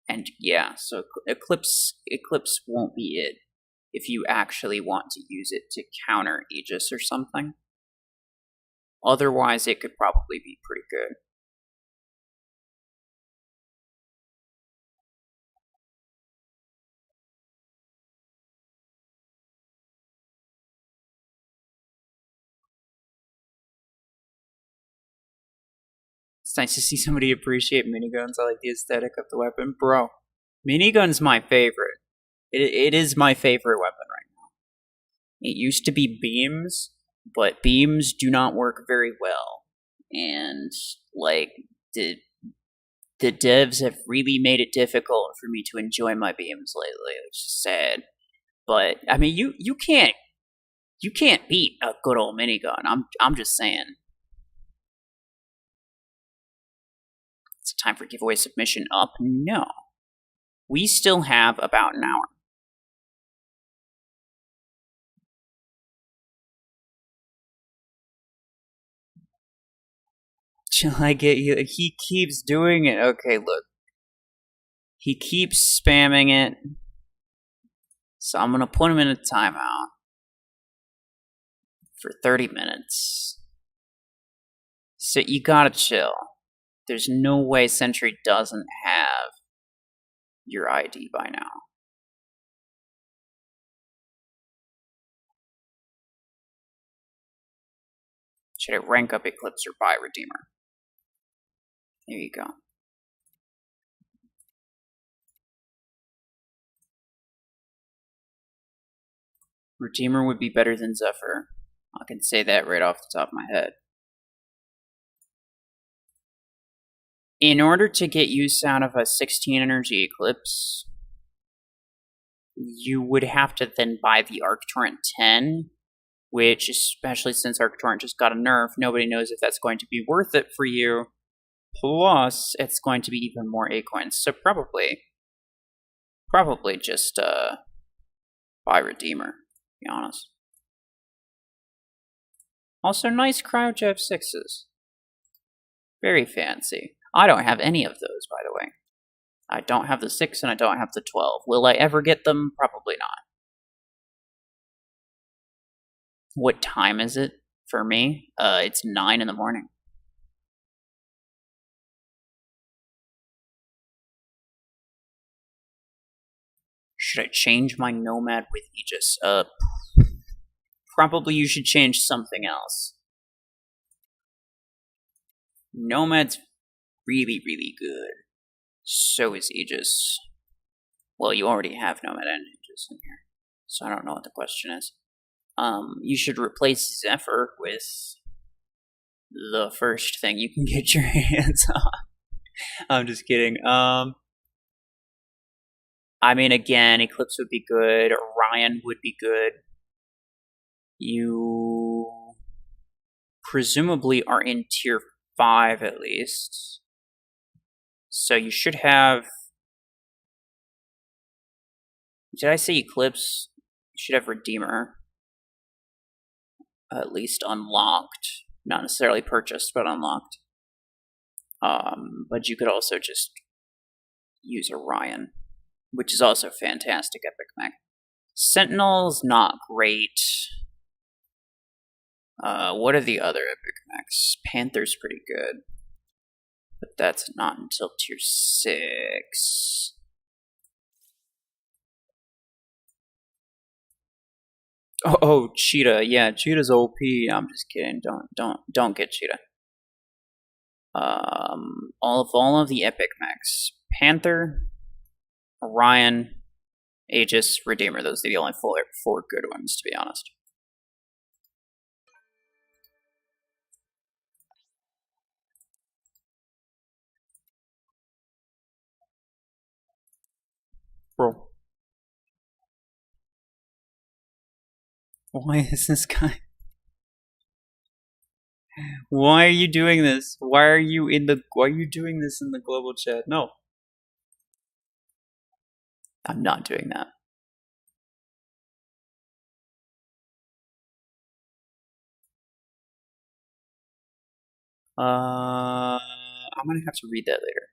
And yeah, so Eclipse won't be it if you actually want to use it to counter Aegis or something. Otherwise, it could probably be pretty good. It's nice to see somebody appreciate miniguns. I like the aesthetic of the weapon. Bro, minigun's my favorite. It is my favorite weapon right now. It used to be beams, but beams do not work very well. And, like, the devs have really made it difficult for me to enjoy my beams lately, which is sad. But, I mean, you can't beat a good old minigun. I'm just saying. It's time for giveaway submission up? No. We still have about an hour. Shall I get you? He keeps doing it. Okay, look. He keeps spamming it. So I'm gonna put him in a timeout for 30 minutes. So you gotta chill. There's no way Sentry doesn't have your ID by now. Should I rank up Eclipse or buy Redeemer? There you go. Redeemer would be better than Zephyr. I can say that right off the top of my head. In order to get use out of a 16 energy Eclipse, you would have to then buy the Arc Torrent 10, which, especially since Arc Torrent just got a nerf, nobody knows if that's going to be worth it for you. Plus, it's going to be even more Acoins, so probably just buy Redeemer, to be honest. Also, nice Cryojet 6s. Very fancy. I don't have any of those, by the way. I don't have the 6 and I don't have the 12. Will I ever get them? Probably not. What time is it for me? It's 9 in the morning. Should I change my Nomad with Aegis? Probably you should change something else. Nomad's really, really good. So is Aegis. Well, you already have Nomad and Aegis in here, so I don't know what the question is. You should replace Zephyr with the first thing you can get your hands on. I'm just kidding. I mean, again, Eclipse would be good. Orion would be good. You presumably are in tier 5 at least. So you should have... Did I say Eclipse? You should have Redeemer. At least unlocked. Not necessarily purchased, but unlocked. But you could also just use Orion, which is also fantastic epic mech. Sentinel's not great. What are the other epic mechs? Panther's pretty good, but that's not until tier 6. Oh, Cheetah. Yeah, Cheetah's OP. I'm just kidding. Don't get Cheetah. All of the epic mechs. Panther, Orion, Aegis, Redeemer. Those are the only four good ones, to be honest. Bro. Why is this guy... Why are you doing this? Why are you doing this in the global chat? No. I'm not doing that. I'm gonna have to read that later.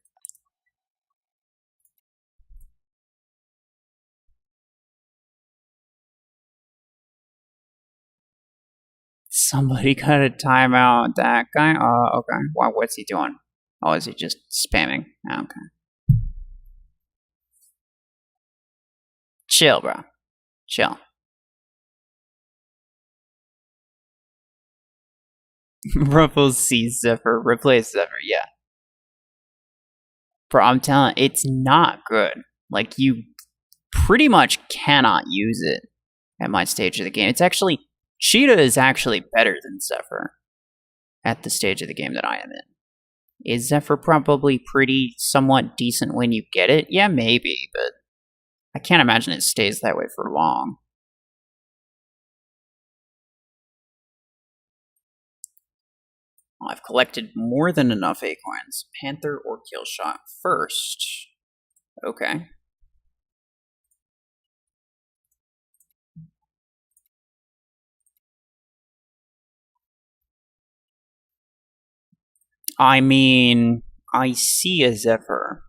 Somebody got a timeout. That guy? Okay. What's he doing? Oh, is he just spamming? Okay. Chill, bro. Chill. RuFFles sees Zephyr. Replace Zephyr, yeah. Bro, I'm telling you, it's not good. Like, you pretty much cannot use it at my stage of the game. It's actually... Cheetah is actually better than Zephyr at the stage of the game that I am in. Is Zephyr probably pretty somewhat decent when you get it? Yeah, maybe, but I can't imagine it stays that way for long. I've collected more than enough acorns. Panther or Killshot first. Okay. I mean, I see a Zephyr,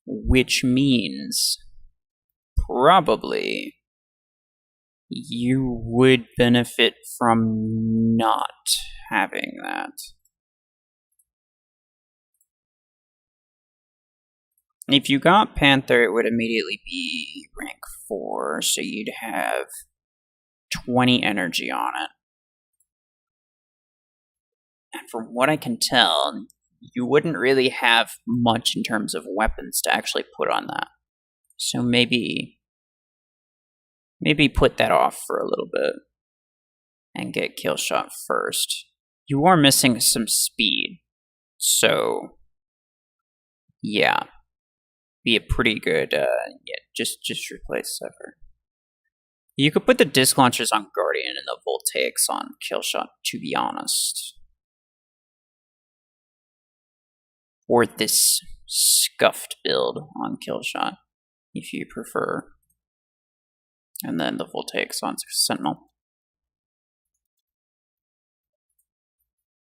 which means probably you would benefit from not having that. If you got Panther, it would immediately be rank 4, so you'd have 20 energy on it. And from what I can tell, you wouldn't really have much in terms of weapons to actually put on that. So maybe put that off for a little bit and get Killshot first. You are missing some speed, so yeah, be a pretty good, yeah, just replace Zephyr. You could put the disc launchers on Guardian and the voltaics on Killshot, to be honest. Or this scuffed build on Killshot, if you prefer. And then the voltaics on Sentinel.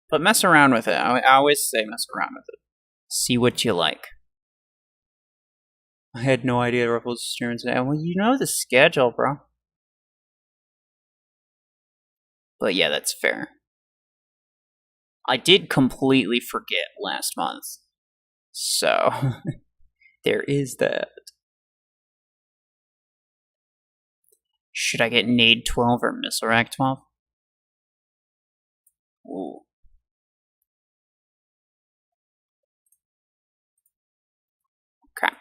But mess around with it. I always say mess around with it. See what you like. I had no idea RuFFles was streaming today. Well, you know the schedule, bro. But yeah, that's fair. I did completely forget last month. So, there is that. Should I get Nade 12 or Missile Rack 12? Ooh. Okay.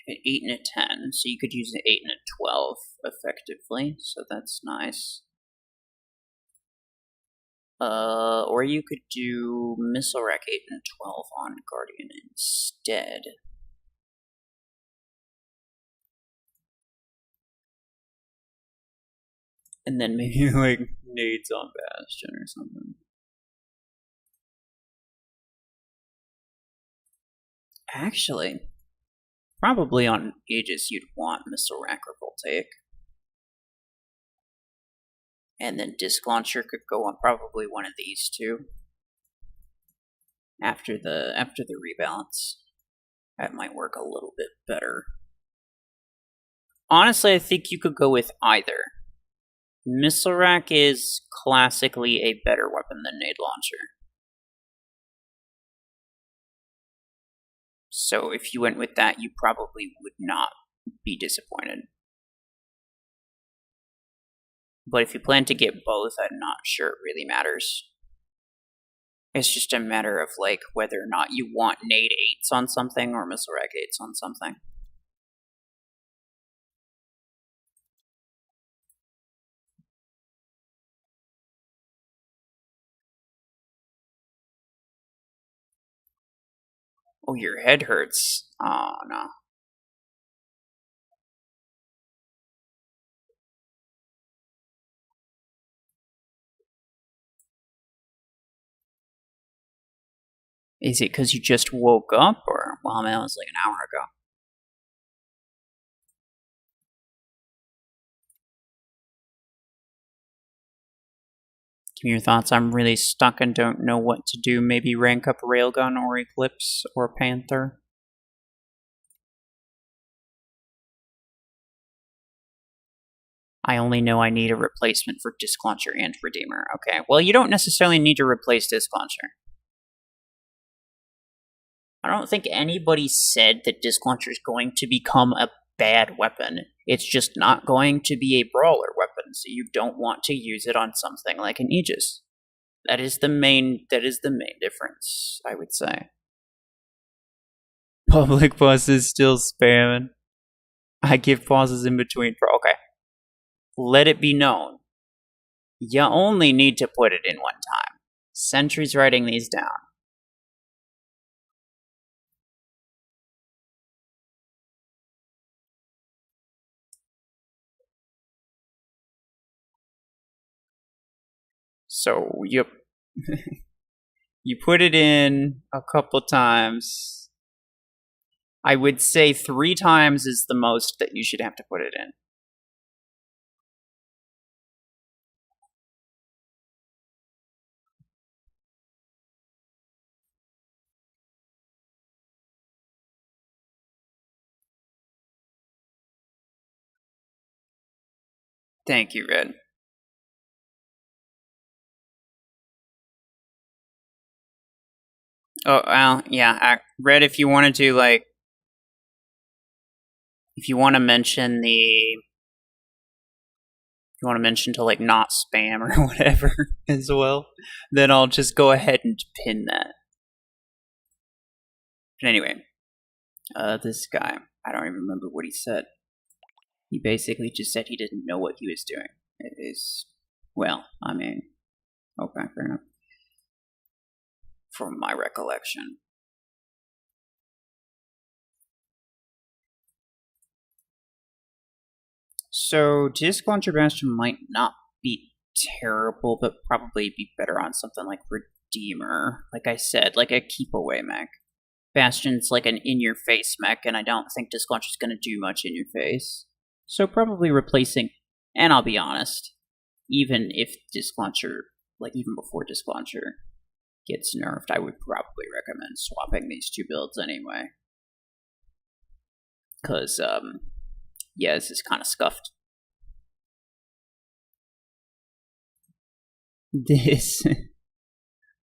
An 8 and a 10, so you could use an 8 and a 12 effectively, so that's nice. Or you could do Missile Rack 8 and 12 on Guardian instead. And then maybe like nades on Bastion or something. Actually, probably on Aegis you'd want Missile Rack or Voltaic. And then Disc Launcher could go on probably one of these two. After the rebalance. That might work a little bit better. Honestly, I think you could go with either. Missile Rack is classically a better weapon than Nade Launcher. So if you went with that, you probably would not be disappointed. But if you plan to get both, I'm not sure it really matters. It's just a matter of like whether or not you want Nade 8s on something or Missile Rack 8s on something. Oh, your head hurts. Oh, no. Is it because you just woke up, or? Well, man, it was like an hour ago. Give me your thoughts. I'm really stuck and don't know what to do. Maybe rank up Railgun or Eclipse or Panther. I only know I need a replacement for Disc Launcher and Redeemer. Okay, well, you don't necessarily need to replace Disc Launcher. I don't think anybody said that Disc Launcher is going to become a bad weapon. It's just not going to be a brawler weapon, so you don't want to use it on something like an Aegis. That is the main difference, I would say. Public pauses still spamming. I give pauses in between for okay. Let it be known. You only need to put it in one time. Sentry's writing these down. So you put it in a couple times. I would say 3 times is the most that you should have to put it in. Thank you, Red. Oh, well, yeah, Red, if you wanted to, like, if you want to mention to, like, not spam or whatever as well, then I'll just go ahead and pin that. But anyway, this guy, I don't even remember what he said. He basically just said he didn't know what he was doing. It is, well, I mean, okay, fair enough. From my recollection. So, Disc Launcher Bastion might not be terrible, but probably be better on something like Redeemer. Like I said, like a keep away mech. Bastion's like an in-your-face mech, and I don't think Disc Launcher's going to do much in your face. So probably replacing, and I'll be honest, even if Disc Launcher, like even before Disc Launcher gets nerfed, I would probably recommend swapping these two builds anyway. Because, yeah, this is kind of scuffed. This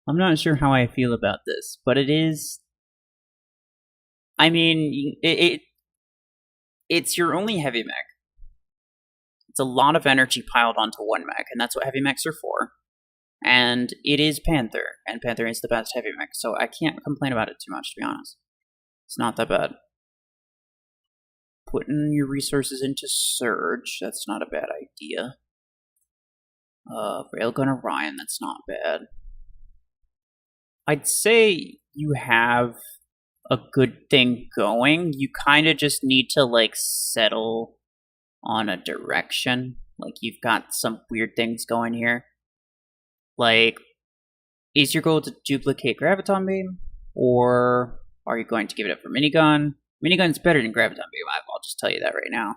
I'm not sure how I feel about this, but it is. I mean, it's your only heavy mech. It's a lot of energy piled onto one mech, and that's what heavy mechs are for. And it is Panther, and Panther is the best heavy mech, so I can't complain about it too much, to be honest. It's not that bad. Putting your resources into Surge, that's not a bad idea. Railgun Orion, that's not bad. I'd say you have a good thing going. You kind of just need to, like, settle on a direction. Like, you've got some weird things going here. Like, is your goal to duplicate Graviton Beam? Or are you going to give it up for Minigun? Minigun's better than Graviton Beam, I'll just tell you that right now.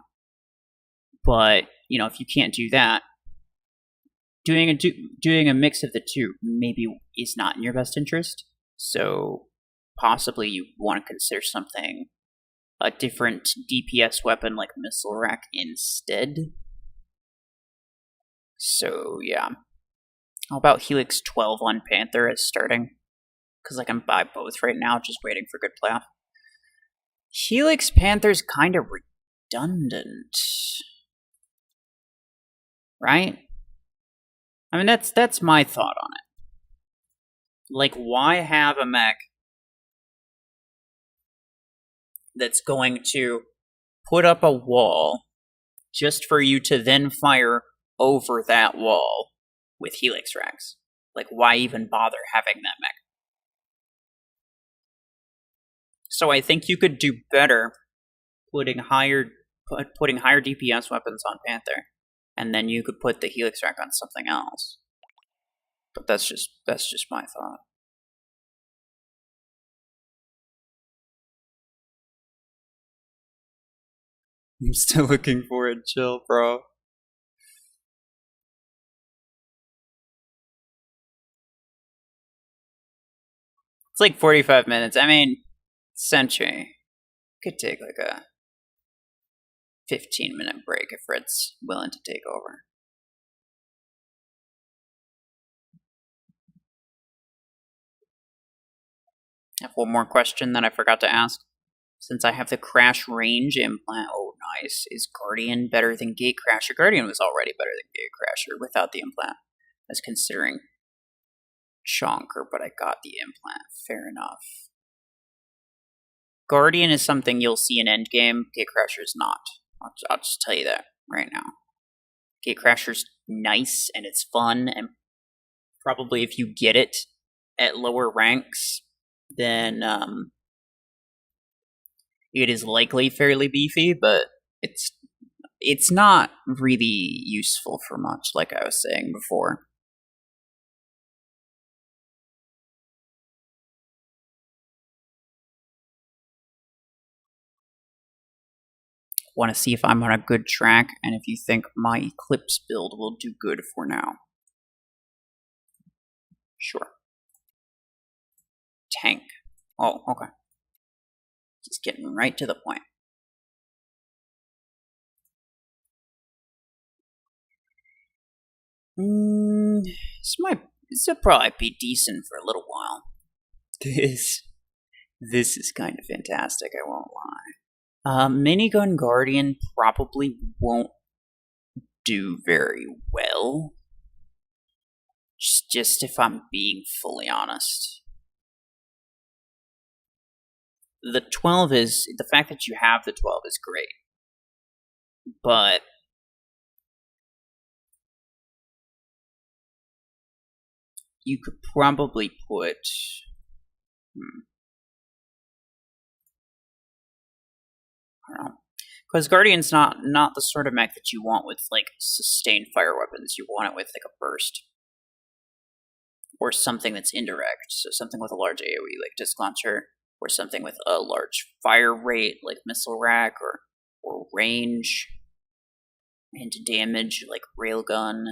But, you know, if you can't do that, doing a mix of the two maybe is not in your best interest. So, possibly you want to consider something, a different DPS weapon like Missile Rack instead. So, yeah. How about Helix 12 on Panther as starting? Because I can buy both right now, just waiting for good playoff. Helix Panther's kind of redundant. Right? I mean, that's my thought on it. Like, why have a mech that's going to put up a wall just for you to then fire over that wall with Helix racks? Like, why even bother having that mech? So I think you could do better putting higher DPS weapons on Panther, and then you could put the Helix rack on something else. But that's just my thought. I'm still looking for it. Chill, bro. It's like 45 minutes. I mean, Sentry could take like a 15-minute break if Red's willing to take over. I have one more question that I forgot to ask. Since I have the Crash Range implant, oh nice, is Guardian better than Gatecrasher? Guardian was already better than Gatecrasher without the implant. I was considering Chonker, but I got the implant. Fair enough. Guardian is something you'll see in Endgame. Gatecrasher is not. I'll just tell you that right now. Gatecrasher's nice and it's fun, and probably if you get it at lower ranks, then it is likely fairly beefy, but it's not really useful for much, like I was saying before. Want to see if I'm on a good track, and if you think my Eclipse build will do good for now. Sure. Tank. Oh, okay. Just getting right to the point. This will probably be decent for a little while. This is kind of fantastic, I won't lie. Minigun Guardian probably won't do very well. Just if I'm being fully honest. The 12 is, the fact that you have the 12 is great. But you could probably put I don't know. Because Guardian's not the sort of mech that you want with like sustained fire weapons. You want it with like a burst. Or something that's indirect. So something with a large AoE like Disc Launcher, or something with a large fire rate like Missile Rack, or range and damage like Railgun.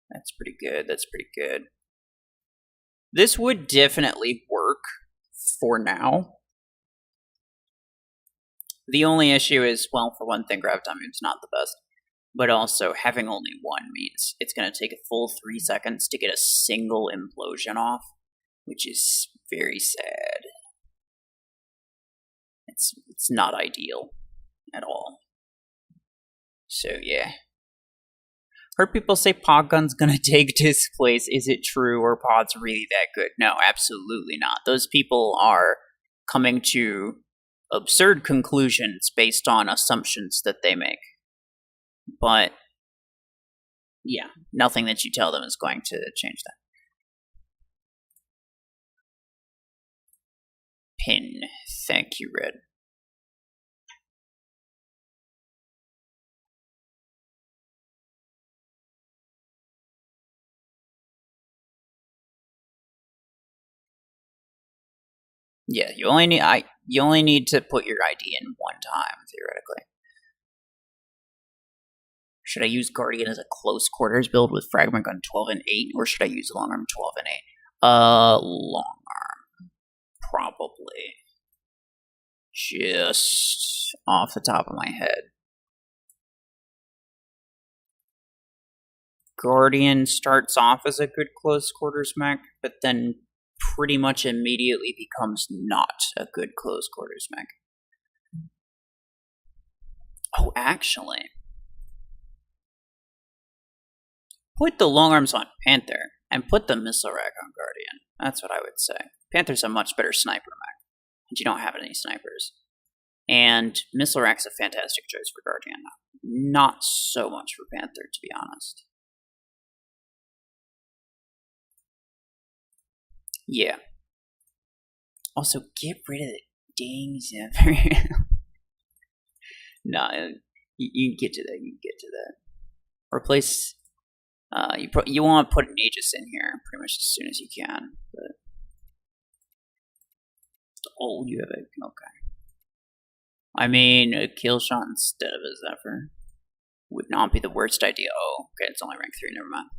That's pretty good. That's pretty good. This would definitely work for now. The only issue is, well, for one thing, Graviton Beam's not the best. But also, having only one means it's going to take a full 3 seconds to get a single implosion off, which is very sad. It's not ideal at all. So yeah. Heard people say Pod Gun's gonna take this place. Is it true, or Pod's really that good? No, absolutely not. Those people are coming to absurd conclusions based on assumptions that they make. But yeah, nothing that you tell them is going to change that. Pin. Thank you, Red. Yeah, you only need to put your ID in one time, theoretically. Should I use Guardian as a close quarters build with Fragment Gun 12 and 8, or should I use Long Arm 12 and 8? Long Arm. Probably. Just off the top of my head. Guardian starts off as a good close quarters mech, but then pretty much immediately becomes not a good close quarters mech. Oh, actually, put the long arms on Panther and put the missile rack on Guardian. That's what I would say. Panther's a much better sniper mech, and you don't have any snipers. And missile rack's a fantastic choice for Guardian. Not so much for Panther, to be honest. Yeah. Also, get rid of the dang Zephyr. Nah, you can get to that. You can get to that. Replace. You want to put an Aegis in here pretty much as soon as you can. But oh, you have it. Okay. I mean, a kill shot instead of a Zephyr would not be the worst idea. Oh, okay, it's only rank 3. Never mind.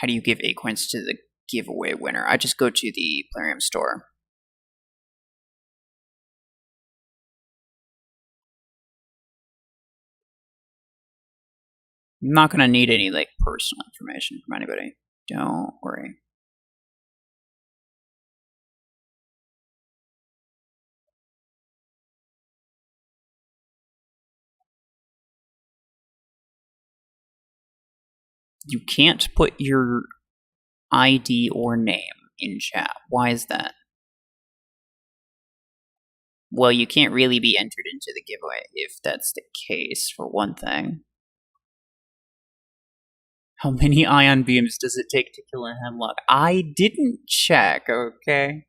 How do you give Acorns to the giveaway winner? I just go to the Plarium store. I'm not gonna need any like personal information from anybody. Don't worry. You can't put your ID or name in chat. Why is that? Well, you can't really be entered into the giveaway if that's the case, for one thing. How many ion beams does it take to kill a hemlock? I didn't check, okay?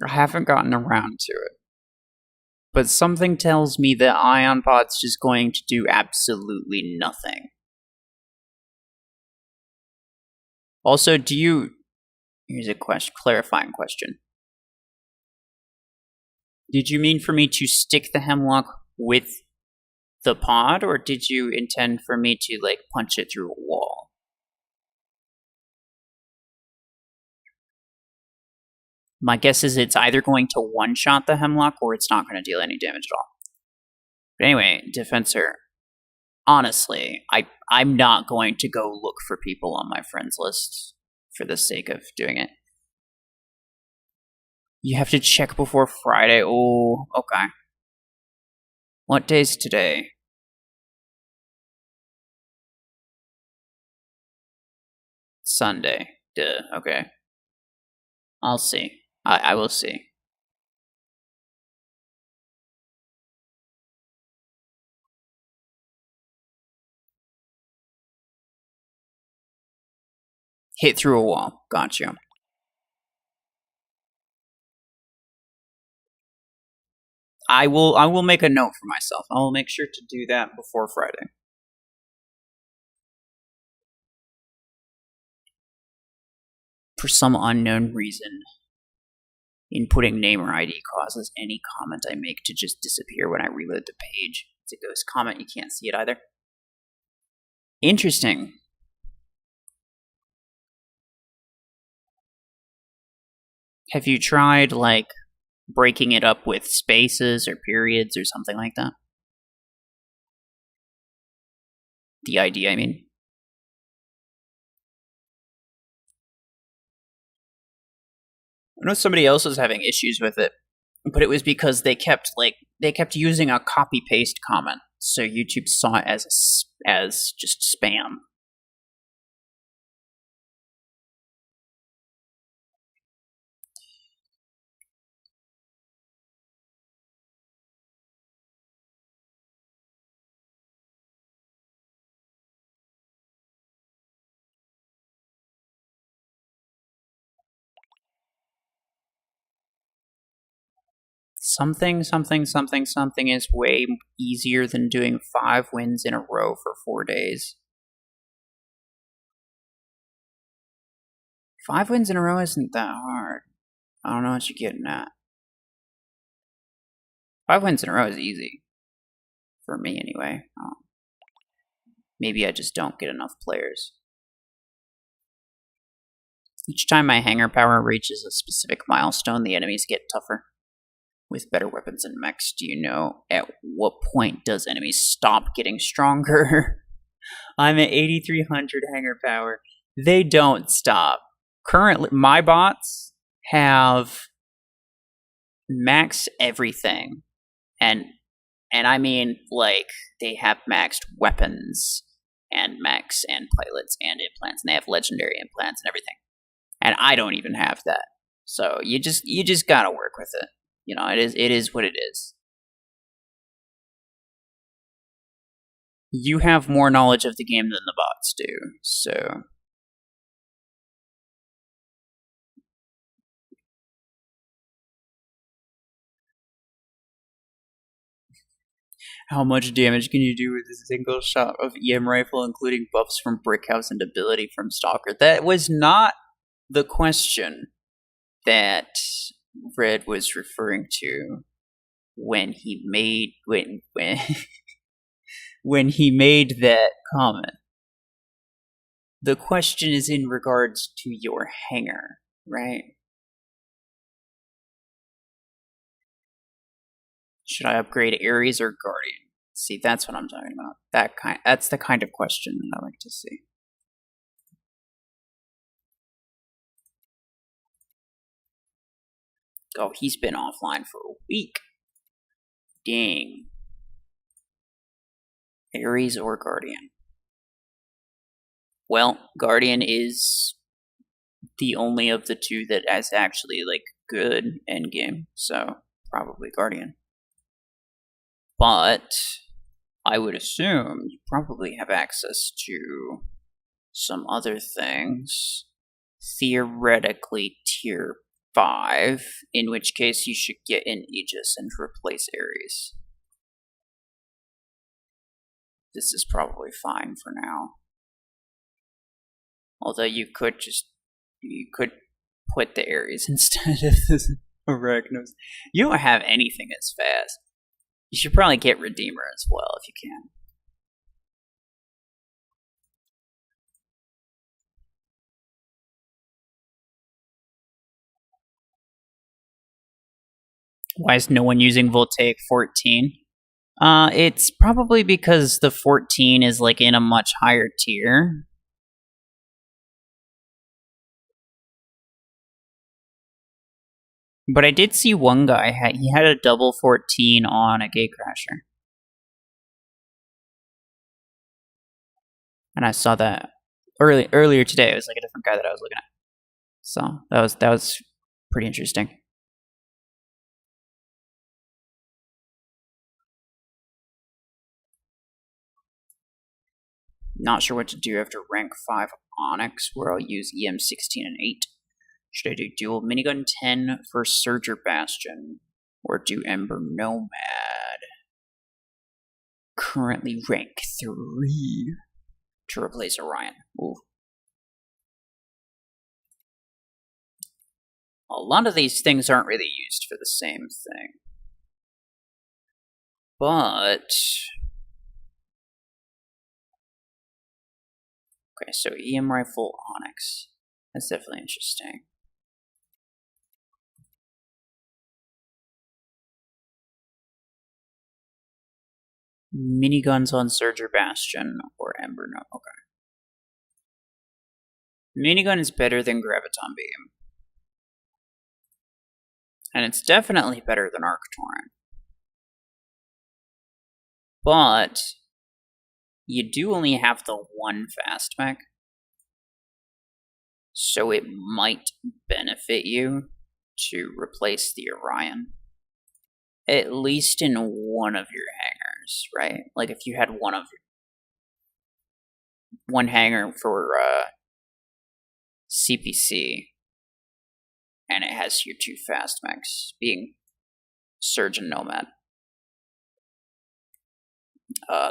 I haven't gotten around to it. But something tells me that ion pod's just going to do absolutely nothing. Also, here's a clarifying question. Did you mean for me to stick the hemlock with the pod, or did you intend for me to, like, punch it through a wall? My guess is it's either going to one-shot the hemlock, or it's not going to deal any damage at all. But anyway, Defensor, honestly, I'm not going to go look for people on my friends list for the sake of doing it. You have to check before Friday. Oh, okay. What day's today? Sunday. Duh, okay. I'll see. I will see. Hit through a wall. Gotcha. I will make a note for myself. I will make sure to do that before Friday. For some unknown reason, inputting name or ID causes any comment I make to just disappear when I reload the page. It's a ghost comment, you can't see it either. Interesting. Have you tried, like, breaking it up with spaces or periods or something like that? The ID, I mean. I know somebody else was having issues with it, but it was because they kept using a copy paste comment, so YouTube saw it as just spam. Something is way easier than doing 5 wins in a row for 4 days. 5 wins in a row isn't that hard. I don't know what you're getting at. 5 wins in a row is easy. For me, anyway. Maybe I just don't get enough players. Each time my hangar power reaches a specific milestone, the enemies get tougher. With better weapons and mechs, do you know at what point does enemies stop getting stronger? I'm at 8,300 hangar power. They don't stop. Currently, my bots have maxed everything. And I mean, like, they have maxed weapons and mechs and pilots and implants, and they have legendary implants and everything. And I don't even have that. So you just gotta work with it. You know, it is what it is. You have more knowledge of the game than the bots do, so. How much damage can you do with a single shot of EM rifle, including buffs from Brickhouse and ability from Stalker? That was not the question that Red was referring to when he made when he made that comment. The question is in regards to your hangar, right? Should I upgrade Ares or Guardian? See, that's what I'm talking about. That's the kind of question that I like to see. Oh, he's been offline for a week. Dang. Ares or Guardian? Well, Guardian is the only of the two that is actually, like, good endgame, so probably Guardian. But I would assume you probably have access to some other things. Theoretically, tier 5, in which case you should get an Aegis and replace Ares. This is probably fine for now. Although you could put the Ares instead of the Arachnos. You don't have anything as fast. You should probably get Redeemer as well if you can. Why is no one using Voltaic 14? It's probably because the 14 is, like, in a much higher tier. But I did see one guy, he had a double 14 on a Gatecrasher. And I saw that earlier today. It was like a different guy that I was looking at. So that was pretty interesting. Not sure what to do after rank 5 Onyx, where I'll use EM 16 and 8. Should I do dual minigun 10 for Surger Bastion, or do Ember Nomad? Currently rank 3 to replace Orion. Ooh. A lot of these things aren't really used for the same thing. But okay, so EM rifle Onyx. That's definitely interesting. Miniguns on Surge or Bastion or Ember. No, okay. Minigun is better than Graviton Beam. And it's definitely better than Arc Torrent. But you do only have the one fast mech, so it might benefit you to replace the Orion. At least in one of your hangars, right? Like if you had one hangar for CPC, and it has your two fast mechs, being Surge and Nomad.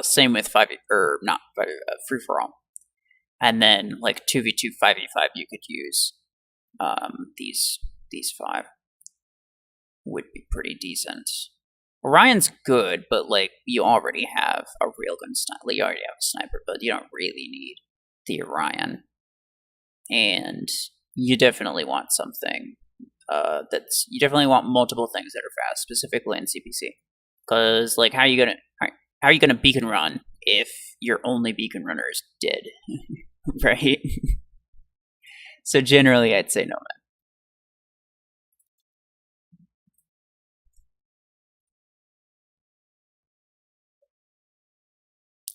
Same with Free for All. And then like 2v2, 5v5, you could use these five. Would be pretty decent. Orion's good, but like you already have a railgun sniper. You already have a sniper, but you don't really need the Orion. And you definitely want something you definitely want multiple things that are fast, specifically in CPC. Because like how are you gonna beacon run if your only beacon runner is dead? Right? So generally I'd say Nomad.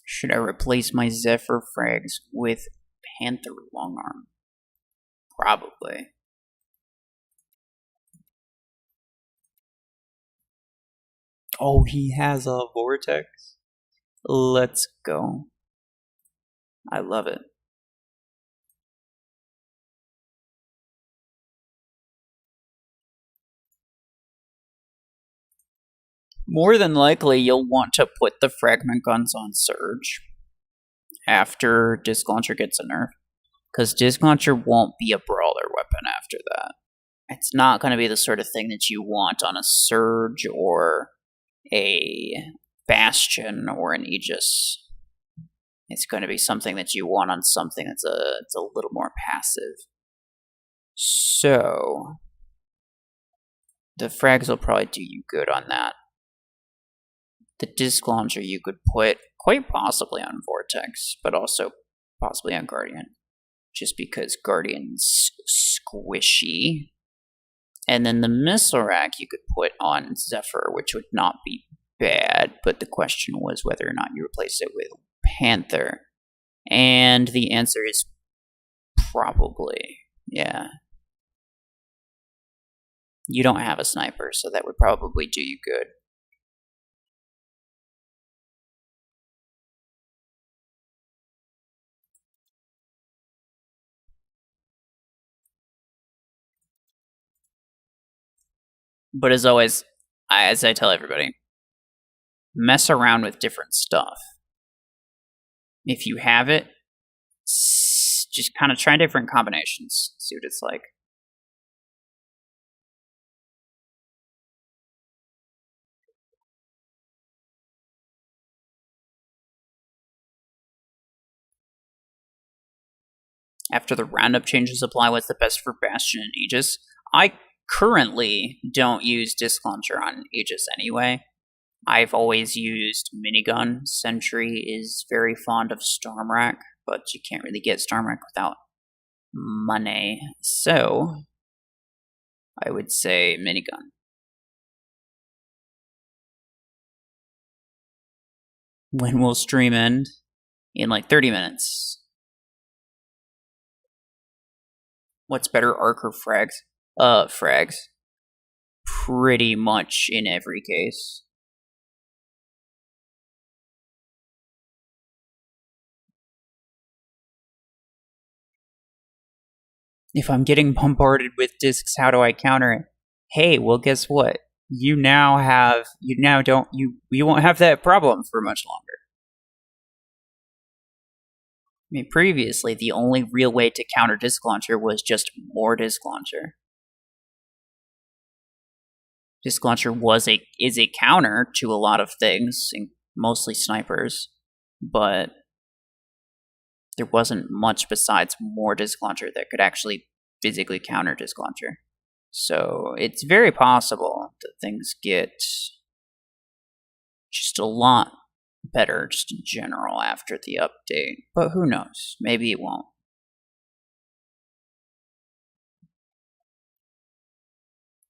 Should I replace my Zephyr frags with Panther Longarm? Probably. Oh, he has a Vortex? Let's go. I love it. More than likely, you'll want to put the fragment guns on Surge after Disc Launcher gets a nerf, because Disc Launcher won't be a brawler weapon after that. It's not going to be the sort of thing that you want on a Surge or a Bastion or an Aegis. It's going to be something that you want on something that's it's a little more passive. So the frags will probably do you good on that. The Disc Launcher you could put quite possibly on Vortex, but also possibly on Guardian, just because Guardian's squishy. And then the Missile Rack you could put on Zephyr, which would not be bad, but the question was whether or not you replace it with Panther. And the answer is probably, yeah. You don't have a sniper, so that would probably do you good. But as always, as I tell everybody, mess around with different stuff. If you have it, just kind of try different combinations, see what it's like. After the roundup changes apply, what's the best for Bastion and Aegis? I currently don't use Disc Launcher on Aegis anyway. I've always used Minigun. Sentry is very fond of Stormrack, but you can't really get Stormrack without money. So I would say Minigun. When will stream end? In like 30 minutes. What's better, Arc or Frags? Frags. Pretty much in every case. If I'm getting bombarded with discs, how do I counter it? Hey, well, guess what? You now won't have that problem for much longer. I mean, previously, the only real way to counter Disc Launcher was just more Disc Launcher. Disc Launcher is a counter to a lot of things, mostly snipers, but there wasn't much besides more Disc Launcher that could actually physically counter Disc Launcher. So it's very possible that things get just a lot better just in general after the update, but who knows? Maybe it won't.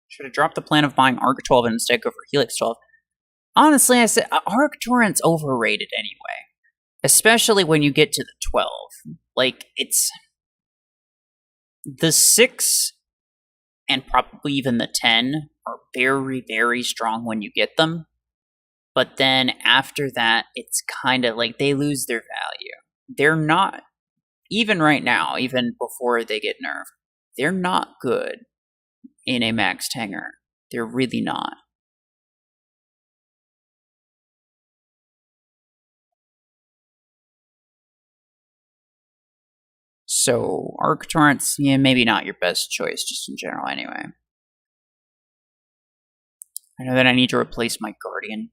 Should I drop the plan of buying Arc 12 and instead go for Helix 12? Honestly, I said Arc Torrent's overrated anyway, especially when you get to the 12. Like, it's the 6 and probably even the 10 are very, very strong when you get them. But then after that, it's kind of like they lose their value. They're not, even right now, even before they get nerfed, they're not good in a maxed hangar. They're really not. So, Arc Torrents, yeah, maybe not your best choice, just in general, anyway. I know that I need to replace my Guardian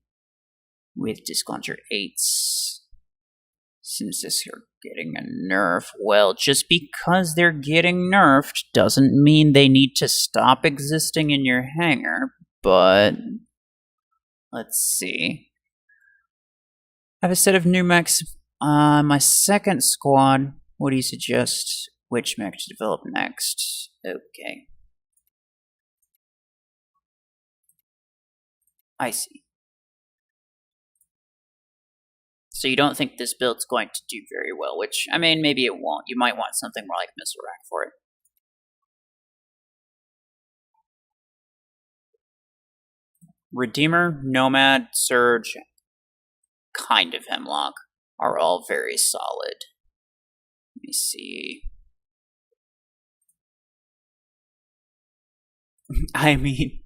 with Disc Launcher 8s. Since this are getting a nerf, well, just because they're getting nerfed doesn't mean they need to stop existing in your hangar, but let's see. I have a set of new mechs. My second squad. What do you suggest? Which mech to develop next? Okay. I see. So you don't think this build's going to do very well, which, I mean, maybe it won't. You might want something more like Missile Rack for it. Redeemer, Nomad, Surge, kind of Hemlock are all very solid. Let me see. I mean,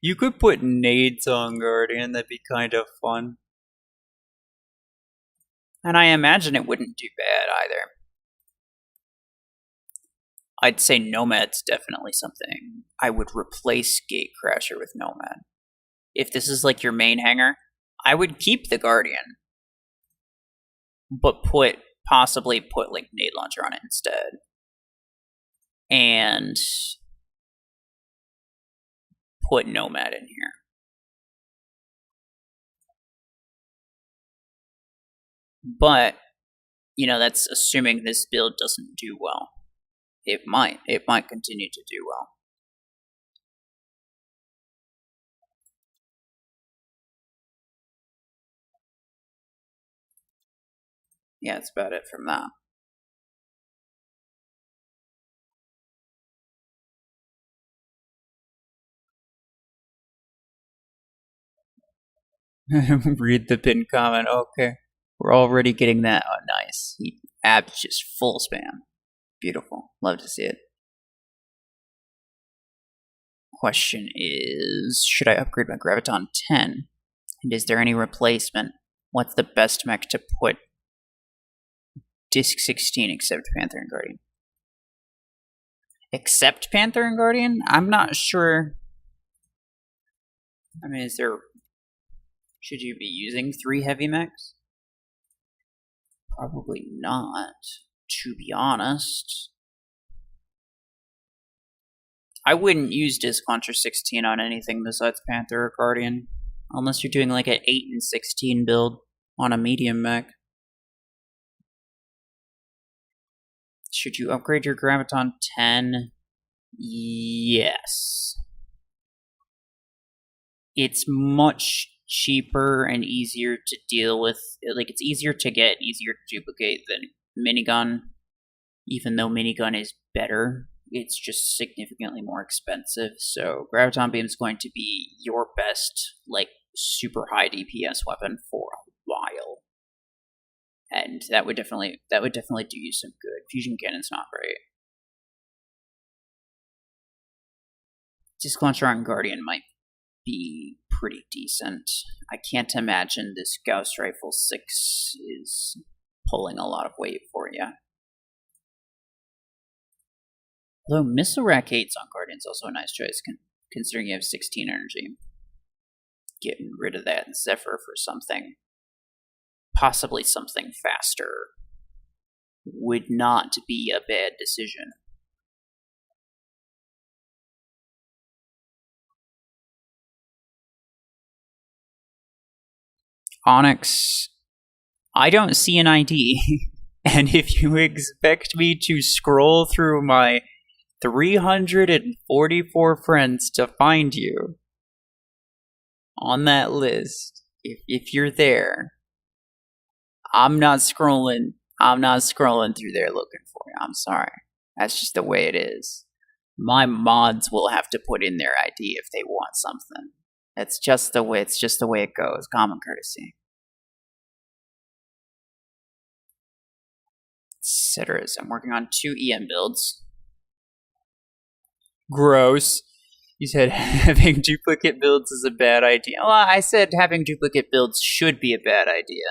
you could put nades on Guardian, that'd be kind of fun. And I imagine it wouldn't do bad either. I'd say Nomad's definitely something. I would replace Gatecrasher with Nomad. If this is like your main hangar, I would keep the Guardian, but possibly put like Nade Launcher on it instead. And put Nomad in here. But, you know, that's assuming this build doesn't do well. It might continue to do well. Yeah, that's about it from that. Read the pinned comment. Okay. We're already getting that. Oh, nice. Abs just full spam. Beautiful. Love to see it. Question is, should I upgrade my Graviton 10? And is there any replacement? What's the best mech to put Disc 16 except Panther and Guardian? Except Panther and Guardian? I'm not sure. I mean, should you be using 3 heavy mechs? Probably not, to be honest. I wouldn't use Disc Launcher 16 on anything besides Panther or Guardian, unless you're doing like an 8 and 16 build on a medium mech. Should you upgrade your Graviton 10? Yes. It's much cheaper and easier to deal with. Like, it's easier to get, easier to duplicate than Minigun. Even though Minigun is better, it's just significantly more expensive. So Graviton Beam is going to be your best, like, super high DPS weapon for a while. And that would definitely do you some good. Fusion Cannon's not great. Disc Launcher on Guardian might be pretty decent. I can't imagine this Gauss Rifle 6 is pulling a lot of weight for you. Although Missile Rack 8's on Guardian's also a nice choice, considering you have 16 energy. Getting rid of that Zephyr for something, possibly something faster, would not be a bad decision. Onyx, I don't see an ID. And if you expect me to scroll through my 344 friends to find you on that list, if you're there, I'm not scrolling through there looking for you. I'm sorry. That's just the way it is. My mods will have to put in their ID if they want something. It's just the way it goes. Common courtesy. Citrus. I'm working on 2 EM builds. Gross. You said having duplicate builds is a bad idea. Well, I said having duplicate builds should be a bad idea.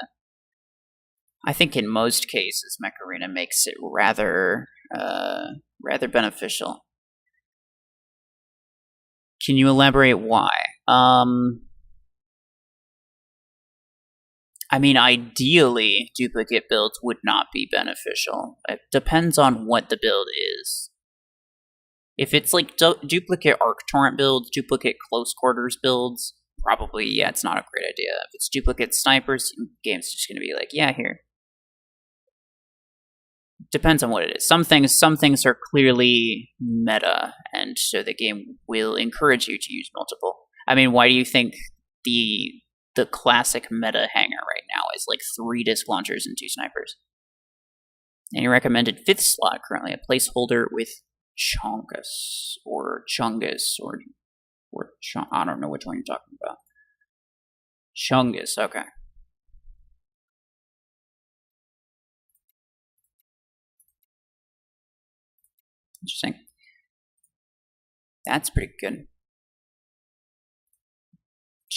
I think in most cases, Mech Arena makes it rather beneficial. Can you elaborate why? I mean, ideally, duplicate builds would not be beneficial. It depends on what the build is. If it's like duplicate Arc Torrent builds, duplicate Close Quarters builds, probably, yeah, it's not a great idea. If it's duplicate snipers, the game's just going to be like, yeah, here. Depends on what it is. Some things are clearly meta, and so the game will encourage you to use multiple. I mean, why do you think the classic meta Hangar right now is like 3 disc launchers and 2 snipers? Any recommended 5th slot currently? A placeholder with Chungus or I don't know which one you're talking about. Chungus, okay. Interesting. That's pretty good.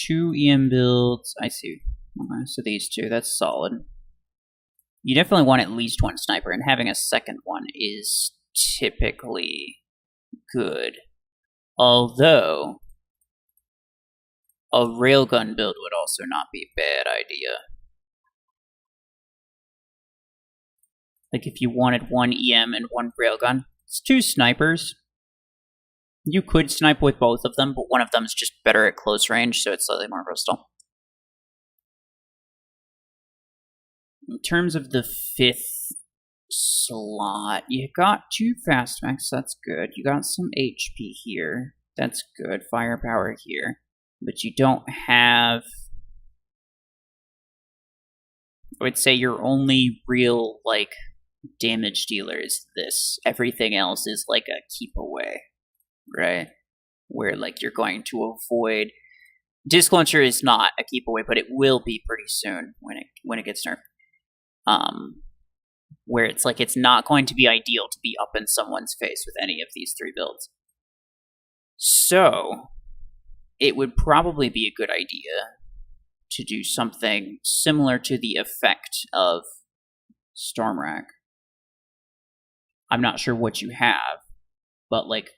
2 EM builds. I see. Okay, so these 2, that's solid. You definitely want at least 1 sniper, and having a second one is typically good. Although, a railgun build would also not be a bad idea. Like if you wanted 1 EM and 1 railgun, it's 2 snipers. You could snipe with both of them, but one of them is just better at close range, so it's slightly more versatile. In terms of the 5th slot, you got 2 fast mechs, that's good. You got some HP here, that's good. Firepower here, but you don't have... I would say your only real, like, damage dealer is this. Everything else is like a keep away, right? Where, like, you're going to avoid... Disc Launcher is not a keep away, but it will be pretty soon when it gets nerfed. Where it's like it's not going to be ideal to be up in someone's face with any of these 3 builds. So, it would probably be a good idea to do something similar to the effect of Stormrack. I'm not sure what you have, but like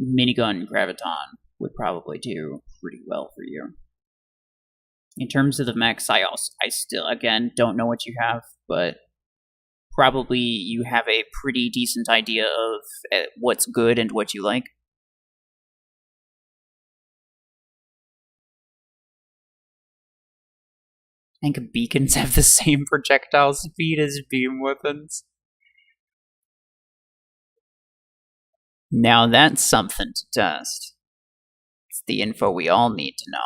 Minigun Graviton would probably do pretty well for you. In terms of the mechs, I still, again, don't know what you have, but probably you have a pretty decent idea of what's good and what you like. I think beacons have the same projectile speed as beam weapons. Now that's something to test. It's the info we all need to know.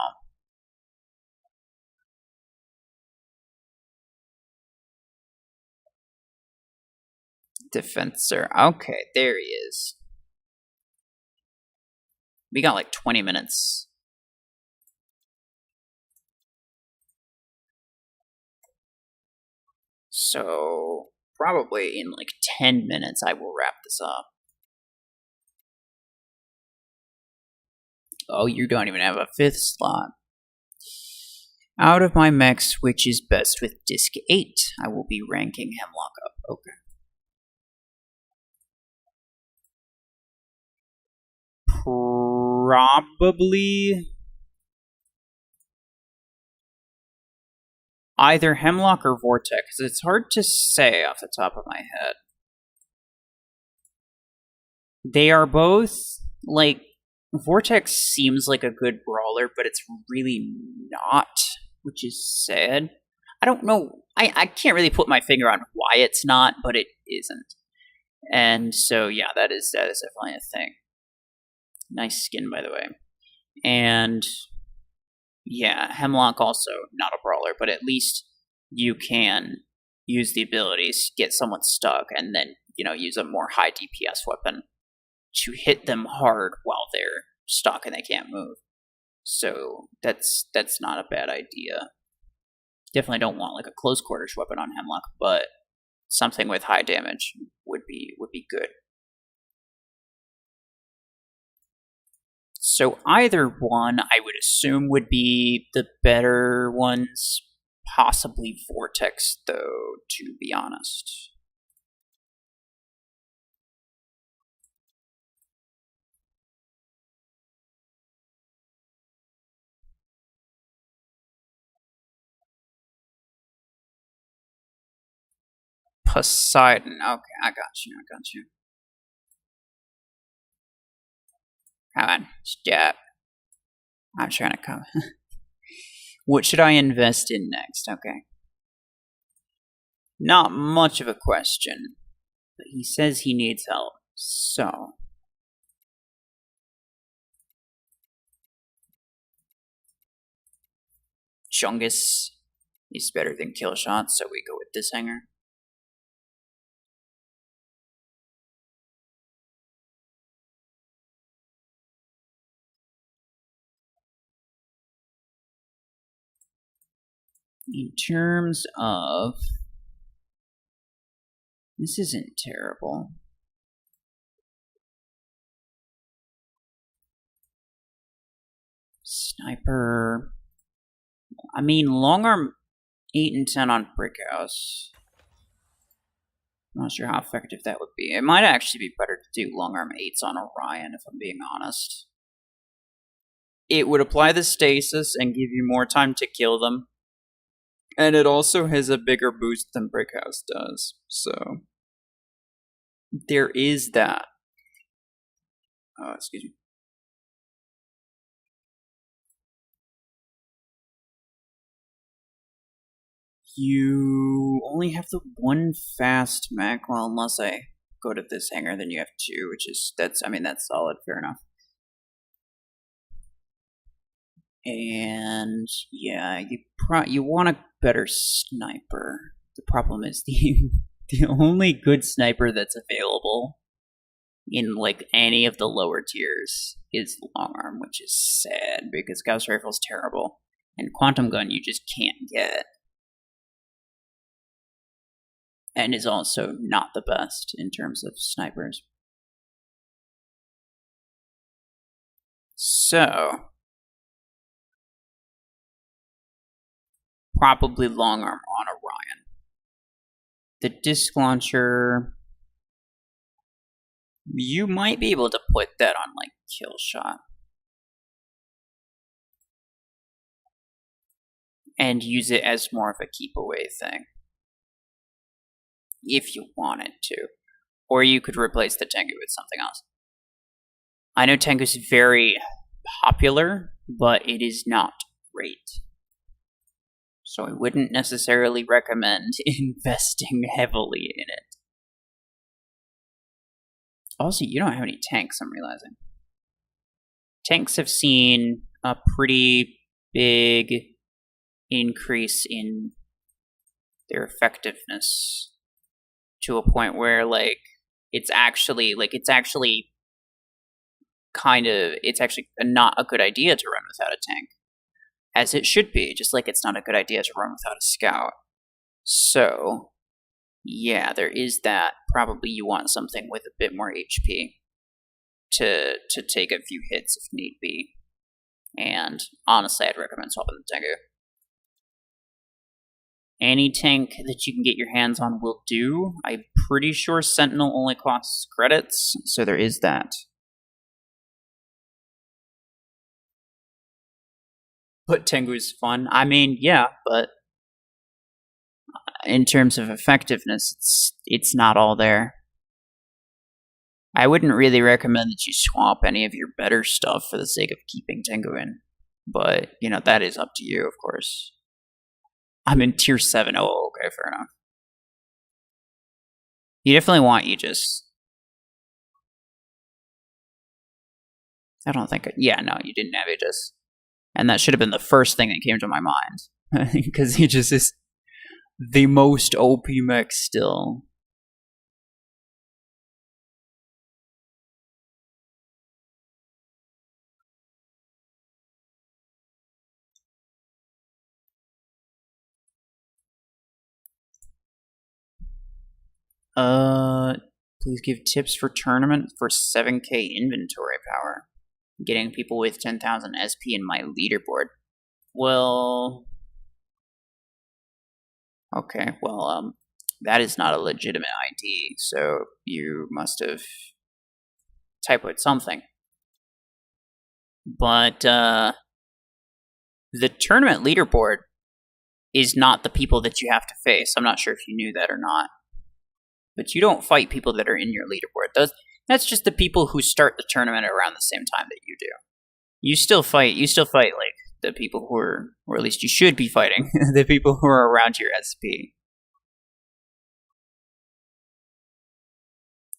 Defensor. Okay, there he is. We got like 20 minutes. So, probably in like 10 minutes I will wrap this up. Oh, you don't even have a 5th slot. Out of my mechs, which is best with Disc 8? I will be ranking Hemlock up. Okay. Probably either Hemlock or Vortex. It's hard to say off the top of my head. They are both, like, Vortex seems like a good brawler, but it's really not. which is sad. I don't know. I can't really put my finger on why it's not, but it isn't. And so yeah, that is definitely a thing. Nice skin, by the way. And yeah, Hemlock also not a brawler, but at least you can use the abilities, get someone stuck, and then use a more high DPS weapon to hit them hard while they're stuck and they can't move. So that's not a bad idea. Definitely don't want like a close quarters weapon on Hemlock, but something with high damage would be good. So either one, I would assume, would be the better ones. Possibly Vortex, though, to be honest. Poseidon. Okay, I got you. Come on, stop. I'm trying to come. What should I invest in next? Okay. Not much of a question, but he says he needs help, so. Chungus is better than Killshot, so we go with this Hangar. In terms of... This isn't terrible. Sniper... I mean, long arm 8 and 10 on Brick House. I'm not sure how effective that would be. It might actually be better to do long arm 8s on Orion, if I'm being honest. It would apply the stasis and give you more time to kill them. And it also has a bigger boost than Brick House does, so... There is that. Excuse me. You only have the one fast mech. Well, unless I go to this hangar, then you have two, which is that's solid, fair enough. And yeah, you want a better sniper. The problem is the only good sniper that's available in like any of the lower tiers is long arm, which is sad because Gauss rifle's terrible, and quantum gun you just can't get. And is also not the best in terms of snipers. So, probably long arm on Orion. The disc launcher, you might be able to put that on like Killshot. And use it as more of a keep away thing. If you wanted to. Or you could replace the Tengu with something else. I know Tengu is very popular, but it is not great. So I wouldn't necessarily recommend investing heavily in it. Also, you don't have any tanks, I'm realizing. Tanks have seen a pretty big increase in their effectiveness to a point where it's actually not a good idea to run without a tank, as it should be, just like it's not a good idea to run without a scout. So yeah, there is that. Probably you want something with a bit more HP to take a few hits if need be. And honestly, I'd recommend swapping the Tengu. Any tank that you can get your hands on will do. I'm pretty sure Sentinel only costs credits, so there is that. But Tengu's fun. I mean, yeah, but in terms of effectiveness, it's not all there. I wouldn't really recommend that you swap any of your better stuff for the sake of keeping Tengu in. But, that is up to you, of course. I'm in tier 7. Oh, okay, fair enough. You definitely want Aegis. I don't think... Yeah, no, you didn't have Aegis. And that should have been the first thing that came to my mind. Because Aegis is the most OP mech still. Please give tips for tournament for 7k inventory power. Getting people with 10,000 SP in my leaderboard. Well... Okay, well, that is not a legitimate ID, so you must have typoed something. But, the tournament leaderboard is not the people that you have to face. I'm not sure if you knew that or not. But you don't fight people that are in your leaderboard. That's just the people who start the tournament around the same time that you do. You still fight like the people who are, or at least you should be fighting, the people who are around your SP.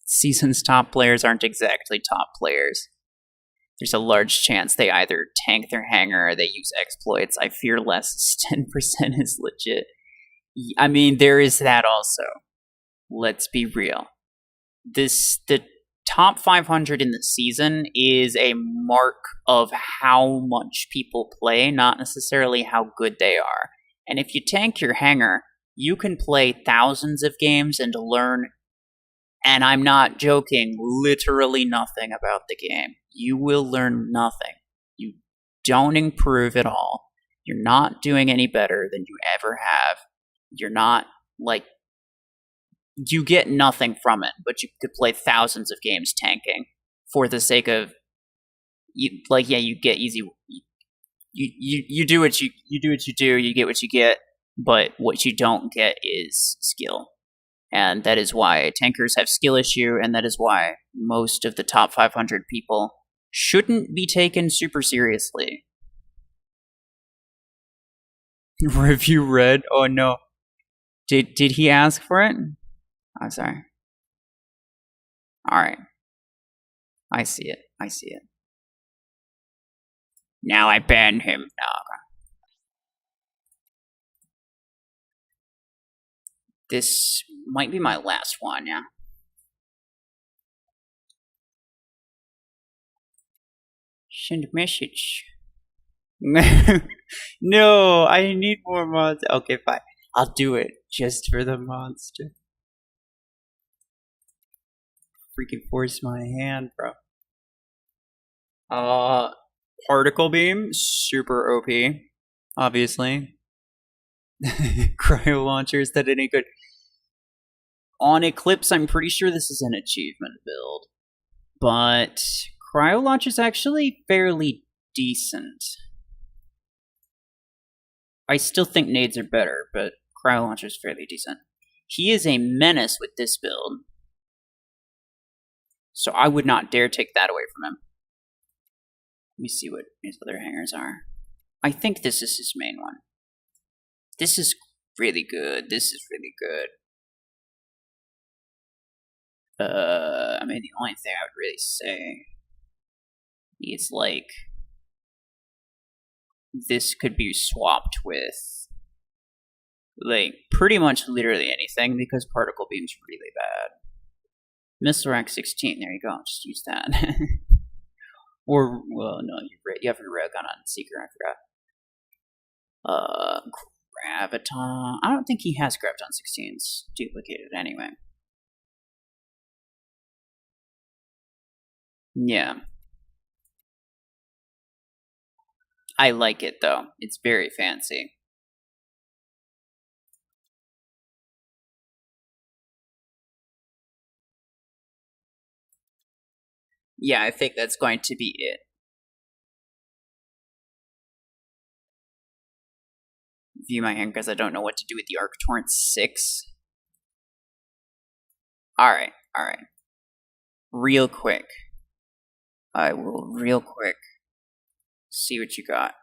Season's top players aren't exactly top players. There's a large chance they either tank their hangar or they use exploits. I fear less 10% is legit. I mean, there is that also. Let's be real. The top 500 in the season is a mark of how much people play, not necessarily how good they are. And if you tank your hangar, you can play thousands of games and learn, and I'm not joking, literally nothing about the game. You will learn nothing. You don't improve at all. You're not doing any better than you ever have. You're not, like, you get nothing from it, but you could play thousands of games tanking for the sake of, you get easy. You do what you do. You get what you get, but what you don't get is skill, and that is why tankers have skill issue, and that is why most of the top 500 people shouldn't be taken super seriously. Review read. Oh no, did he ask for it? I'm sorry. Alright. I see it. Now I ban him. No, okay. This might be my last one, yeah. Send message. No, I need more mods. Okay, fine. I'll do it just for the monster. Freaking force my hand, bro. Particle beam, super OP, obviously. Cryo launchers that any good. On Eclipse, I'm pretty sure this is an achievement build, but cryo launch is actually fairly decent. I still think nades are better, but cryo launcher is fairly decent. He is a menace with this build, so I would not dare take that away from him. Let me see what his other hangers are. I think this is his main one. This is really good. I mean, the only thing I would really say is, like, this could be swapped with, like, pretty much literally anything, because particle beam's really bad. Missile rack 16, there you go, just use that. Or, well, no, you have your railgun on Seeker, I forgot. Graviton, I don't think he has Graviton 16s duplicated anyway. Yeah. I like it, though. It's very fancy. Yeah, I think that's going to be it. View my hand because I don't know what to do with the Arc Torrent 6. Alright. Real quick. I will real quick see what you got.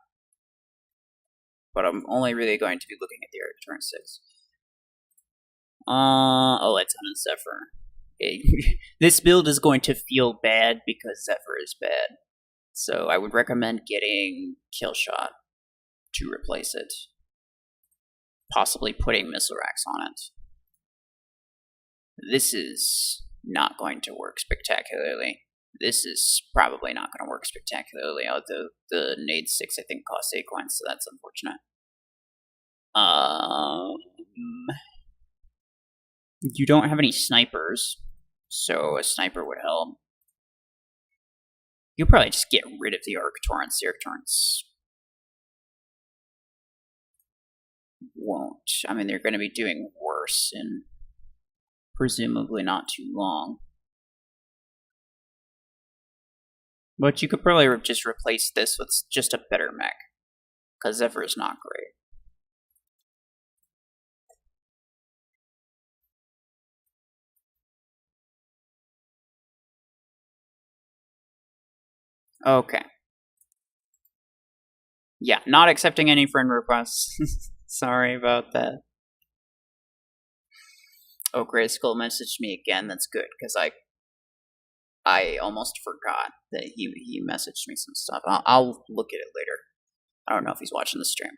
but I'm only really going to be looking at the Arc Torrent 6. Oh, that's on Zephyr. This build is going to feel bad because Zephyr is bad. So I would recommend getting Killshot to replace it. Possibly putting Missile Racks on it. This is not going to work spectacularly. This is probably not going to work spectacularly. The Nade 6, I think, costs 8 coins, so that's unfortunate. You don't have any snipers, so a sniper would help. You'll probably just get rid of the Arc Torrents. The Arc Torrents won't. I mean, they're going to be doing worse in presumably not too long. But you could probably just replace this with just a better mech, because Zephyr is not great. Okay. Yeah, not accepting any friend requests. Sorry about that. Oh, Gray Skull messaged me again. That's good, because I almost forgot that he messaged me some stuff. I'll look at it later. I don't know if he's watching the stream.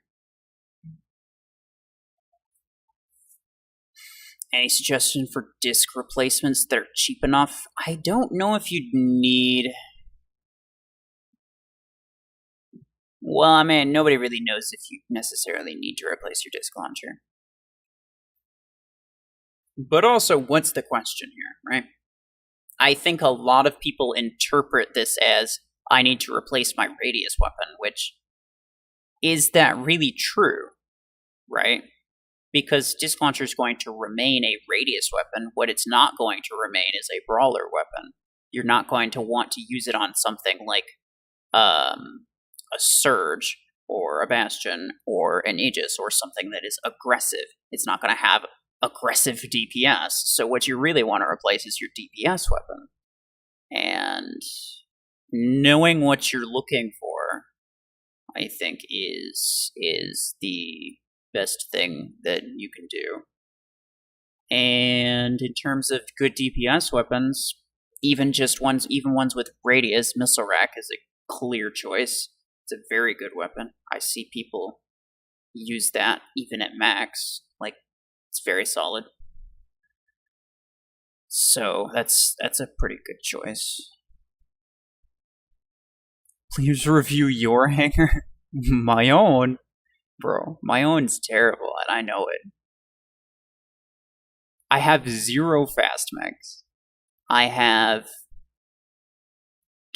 Any suggestion for disc replacements that are cheap enough? I don't know if you'd need... Well, I mean, nobody really knows if you necessarily need to replace your disc launcher. But also, what's the question here, right? I think a lot of people interpret this as, I need to replace my radius weapon, which, is that really true, right? Because disc launcher is going to remain a radius weapon. What it's not going to remain is a brawler weapon. You're not going to want to use it on something like a Surge, or a Bastion, or an Aegis, or something that is aggressive. It's not going to have aggressive DPS. So what you really want to replace is your DPS weapon. And knowing what you're looking for, I think, is the best thing that you can do. And in terms of good DPS weapons, even ones with radius, Missile Rack is a clear choice. It's a very good weapon. I see people use that even at max. Like, it's very solid. So that's a pretty good choice. Please review your hangar. My own? Bro, my own's terrible, and I know it. I have 0 fast mechs. I have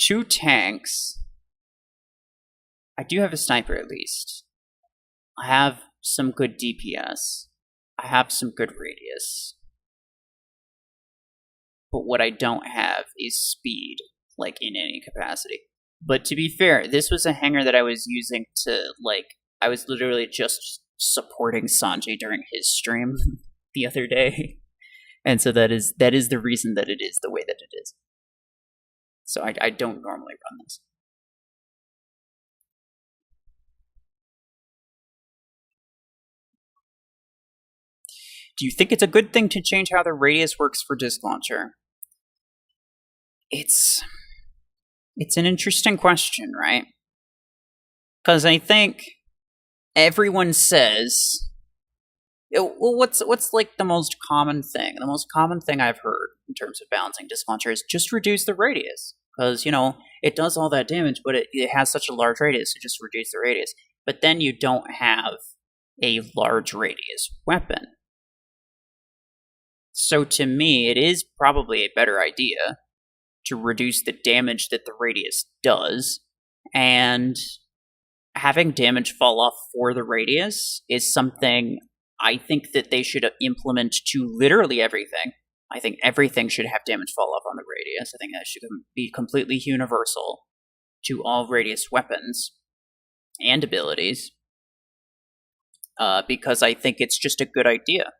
2 tanks. I do have a sniper at least. I have some good DPS. I have some good radius. But what I don't have is speed, like, in any capacity. But to be fair, this was a hangar that I was using to, like, I was literally just supporting Sanjay during his stream the other day. And so that is the reason that it is the way that it is. So I don't normally run this. Do you think it's a good thing to change how the radius works for disc launcher? It's an interesting question, right? Because I think everyone says, well, what's like the most common thing? The most common thing I've heard in terms of balancing disc launcher is just reduce the radius. Because, it does all that damage, but it has such a large radius, so just reduce the radius. But then you don't have a large radius weapon. So to me, it is probably a better idea to reduce the damage that the radius does, and having damage fall off for the radius is something I think that they should implement to literally everything. I think everything should have damage fall off on the radius. I think that should be completely universal to all radius weapons and abilities, because I think it's just a good idea.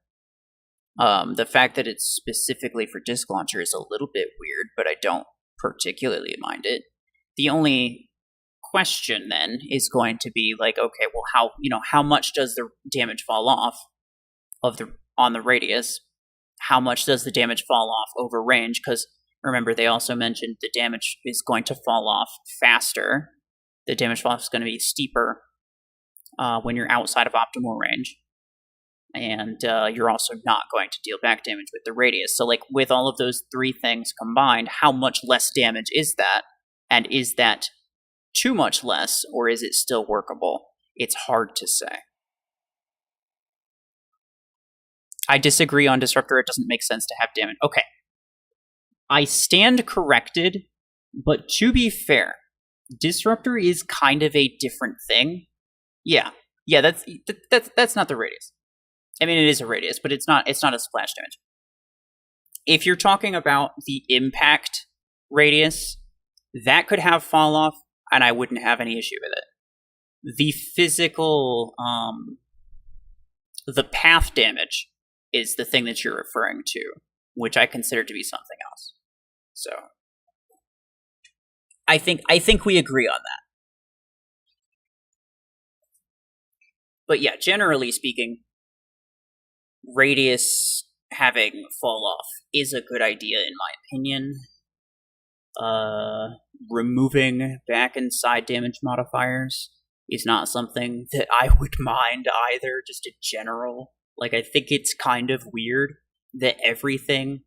The fact that it's specifically for disc launcher is a little bit weird, but I don't particularly mind it. The only question then is going to be like, okay, well, how much does the damage fall off on the radius? How much does the damage fall off over range? Because remember, they also mentioned the damage is going to fall off faster. The damage fall off is going to be steeper when you're outside of optimal range. And you're also not going to deal back damage with the radius. So, like, with all of those three things combined, how much less damage is that? And is that too much less, or is it still workable? It's hard to say. I disagree on Disruptor. It doesn't make sense to have damage. Okay. I stand corrected, but to be fair, Disruptor is kind of a different thing. Yeah, that's not the radius. I mean, it is a radius, but it's not a splash damage. If you're talking about the impact radius, that could have fall off, and I wouldn't have any issue with it. The physical, the path damage is the thing that you're referring to, which I consider to be something else. So, I think we agree on that. But yeah, generally speaking, radius having fall off is a good idea in my opinion. Removing back and side damage modifiers is not something that I would mind either, just in general. Like, I think it's kind of weird that everything,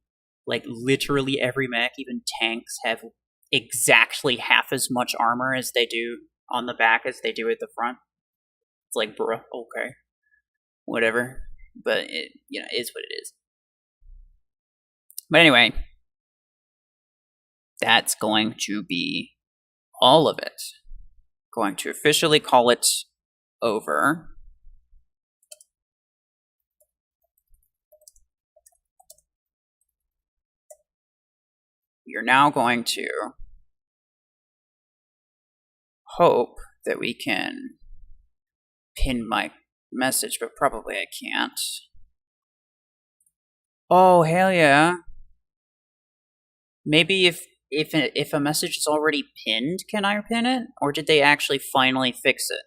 like literally every mech, even tanks, have exactly half as much armor as they do on the back as they do at the front. It's like, bruh, okay. Whatever. But it, is what it is. But anyway, that's going to be all of it. Going to officially call it over. You're now going to hope that we can pin my message, but probably I can't. Oh, hell yeah. Maybe if a message is already pinned, can I pin it? Or did they actually finally fix it?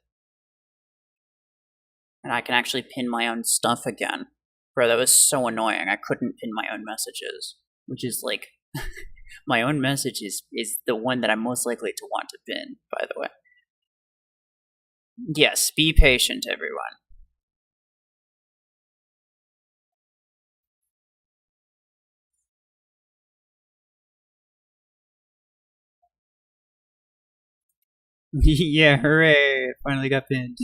And I can actually pin my own stuff again. Bro, that was so annoying. I couldn't pin my own messages. Which is like, my own message is the one that I'm most likely to want to pin, by the way. Yes, be patient, everyone. Yeah, hooray! It finally got pinned.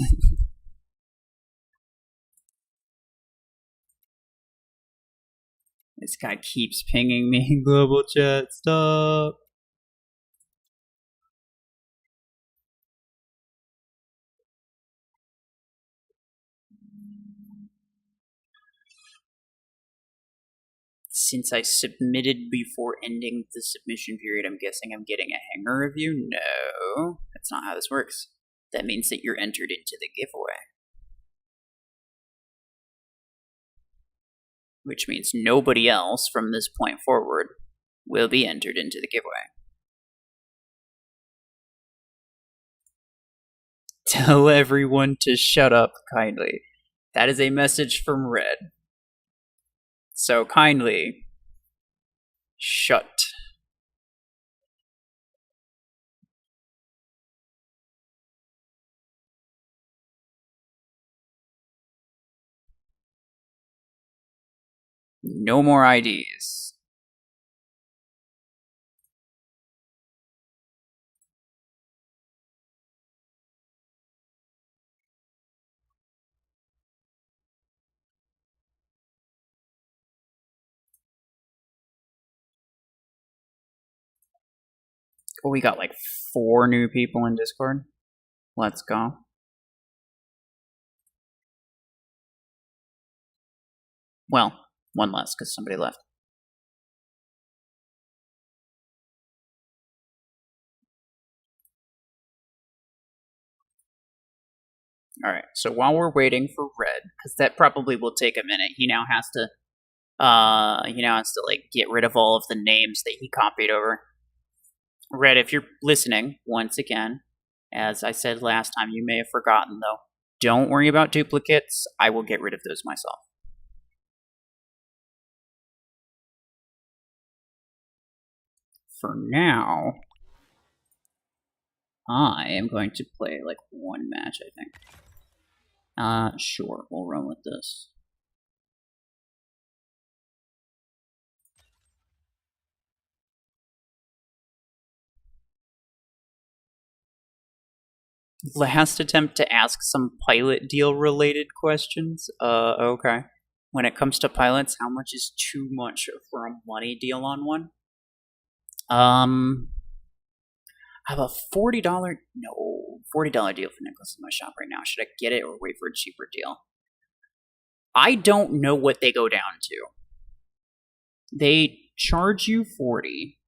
This guy keeps pinging me in global chat. Stop. Since I submitted before ending the submission period, I'm guessing I'm getting a Hangar review? No, that's not how this works. That means that you're entered into the giveaway. Which means nobody else from this point forward will be entered into the giveaway. Tell everyone to shut up kindly. That is a message from Red. So kindly, shut. No more IDs. Oh, we got like 4 new people in Discord. Let's go. Well, 1 less because somebody left. Alright, so while we're waiting for Red, because that probably will take a minute, he now has to like get rid of all of the names that he copied over. Red, if you're listening, once again, As I said last time, you may have forgotten though. Don't worry about duplicates. I will get rid of those myself. For now, I am going to play like one match, I think. Sure, we'll run with this. Last attempt to ask some pilot deal related questions. Okay. When it comes to pilots, how much is too much for a money deal on one? I have a $40 deal for Nicholas in my shop right now. Should I get it or wait for a cheaper deal? I don't know what they go down to. They charge you 40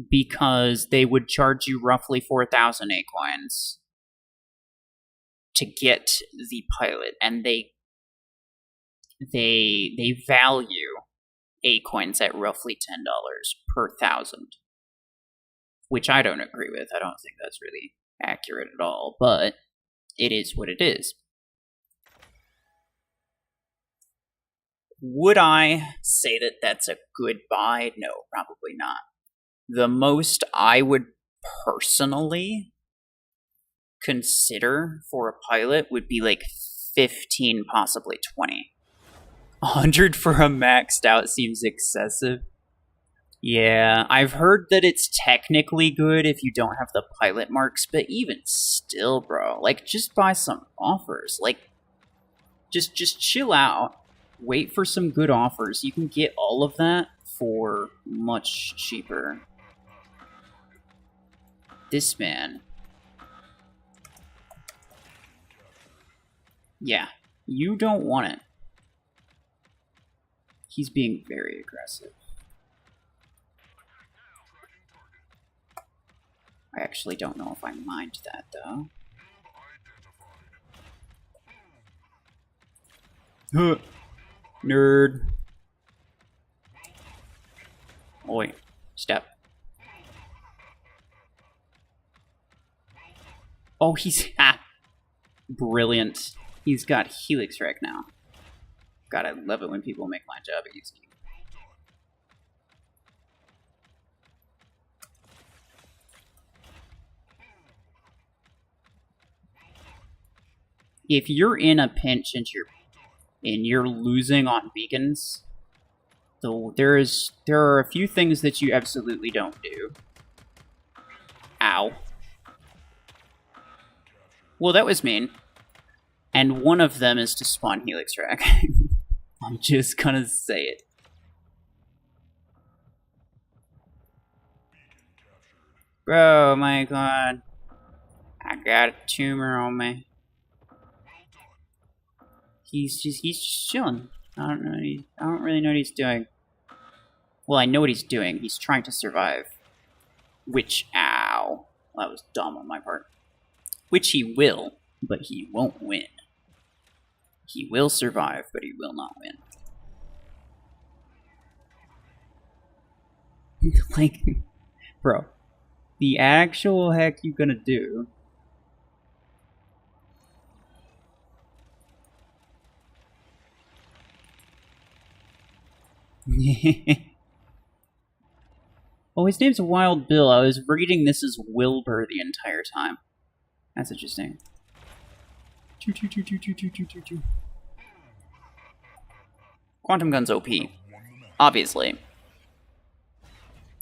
because they would charge you roughly 4,000 A-coins to get the pilot, and they value A-coins at roughly $10 per 1,000, which I don't agree with. I don't think that's really accurate at all, but it is what it is. Would I say that that's a good buy? No, probably not. The most I would personally consider for a pilot would be like 15, possibly 20. 100 for a maxed out seems excessive. Yeah, I've heard that it's technically good if you don't have the pilot marks, but even still, bro, like, just buy some offers. Like, just chill out. Wait for some good offers. You can get all of that for much cheaper. This man. Yeah, you don't want it. He's being very aggressive. I actually don't know if I mind that, though. Huh. Nerd. Oi. Step. Oh, he's... Ah. Brilliant. He's got Helix Wreck now. God, I love it when people make my job easy. If you're in a pinch and you're losing on beacons, there are a few things that you absolutely don't do. Ow. Well, that was mean. And one of them is to spawn Helix Rack. I'm just gonna say it. Bro, my god. I got a tumor on me. He's just chilling. I don't really know what he's doing. Well, I know what he's doing. He's trying to survive. Which, ow. Well, that was dumb on my part. Which he will, but he won't win. He will survive, but he will not win. Like, bro, the actual heck you gonna do? Oh, his name's Wild Bill. I was reading this as Wilbur the entire time. That's interesting. Quantum Gun's OP. Obviously.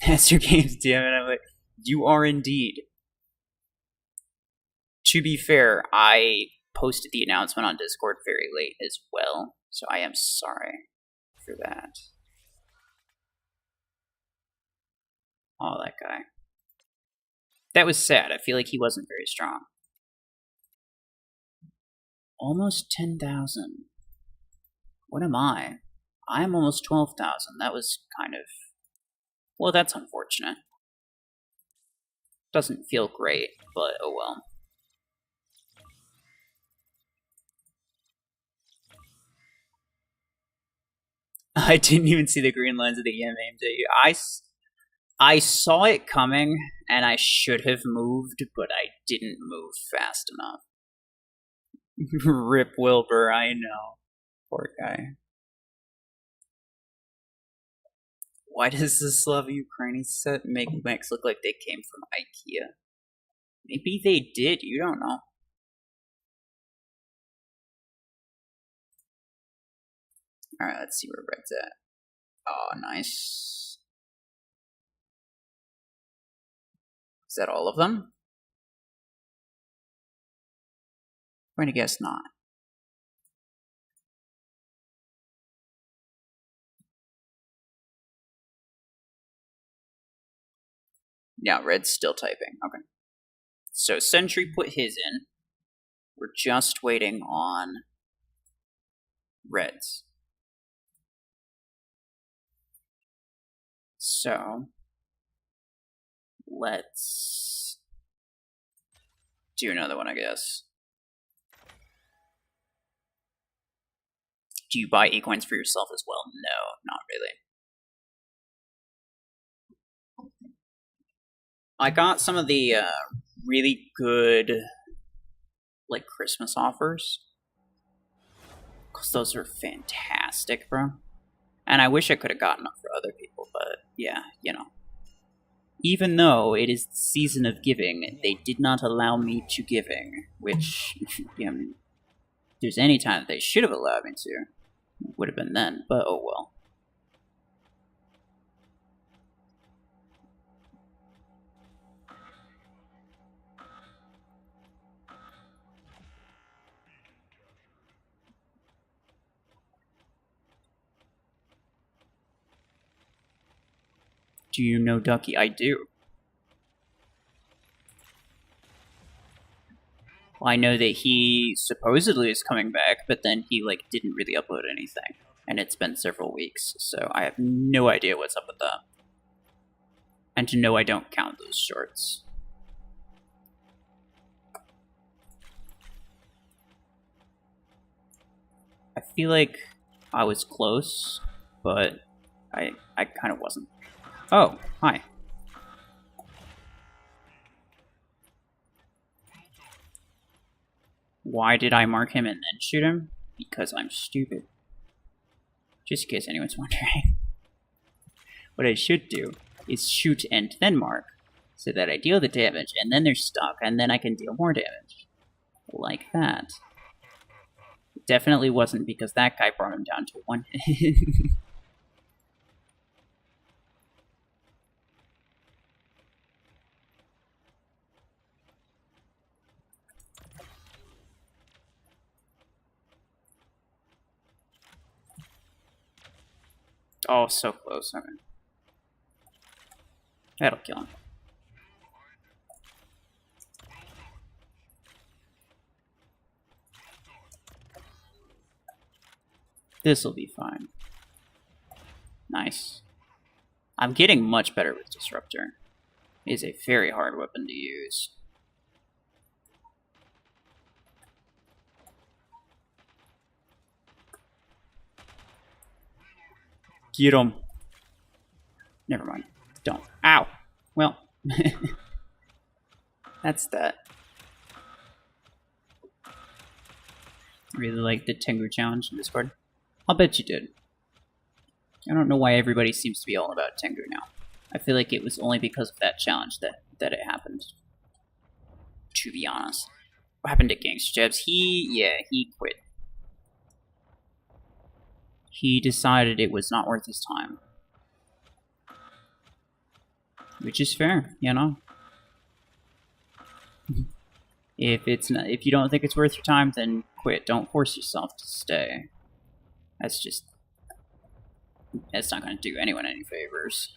That's your games, damn it. I'm like, you are indeed. To be fair, I posted the announcement on Discord very late as well, so I am sorry for that. Oh, that guy. That was sad. I feel like he wasn't very strong. Almost 10,000. What am I? I'm almost 12,000. That was kind of... Well, that's unfortunate. Doesn't feel great, but oh well. I didn't even see the green lines of the EM aimed at you. I saw it coming, and I should have moved, but I didn't move fast enough. Rip Wilbur, I know. Poor guy. Why does the Slav Ukrainian set make mechs look like they came from IKEA? Maybe they did, you don't know. Alright, let's see where Red's at. Oh, nice. Is that all of them? I'm going to guess not. Yeah, Red's still typing. Okay. So Sentry put his in. We're just waiting on Red's. So let's do another one, I guess. Do you buy ecoins for yourself as well? No, not really. I got some of the really good, like, Christmas offers. Because those are fantastic, bro. And I wish I could have gotten them for other people, but yeah, you know. Even though it is the season of giving, they did not allow me to giving, which, you know, if there's any time that they should have allowed me to, it would have been then, but oh well. Do you know Ducky? I do. I know that he supposedly is coming back, but then he, like, didn't really upload anything. And it's been several weeks, so I have no idea what's up with that. And to know I don't count those shorts. I feel like I was close, but I kind of wasn't. Oh, hi. Why did I mark him and then shoot him? Because I'm stupid. Just in case anyone's wondering. What I should do is shoot and then mark, so that I deal the damage, and then they're stuck, and then I can deal more damage. Like that. It definitely wasn't because that guy brought him down to 1 hit. Oh, so close. Okay. That'll kill him. This'll be fine. Nice. I'm getting much better with Disruptor. It is a very hard weapon to use. Get him. Never mind. Don't. Ow. Well. That's that. Really like the Tengu challenge in Discord. I'll bet you did. I don't know why everybody seems to be all about Tengu now. I feel like it was only because of that challenge that it happened. To be honest. What happened to Gangster Jabs? He quit. He decided it was not worth his time. Which is fair, you know? If you don't think it's worth your time, then quit. Don't force yourself to stay. That's not going to do anyone any favors.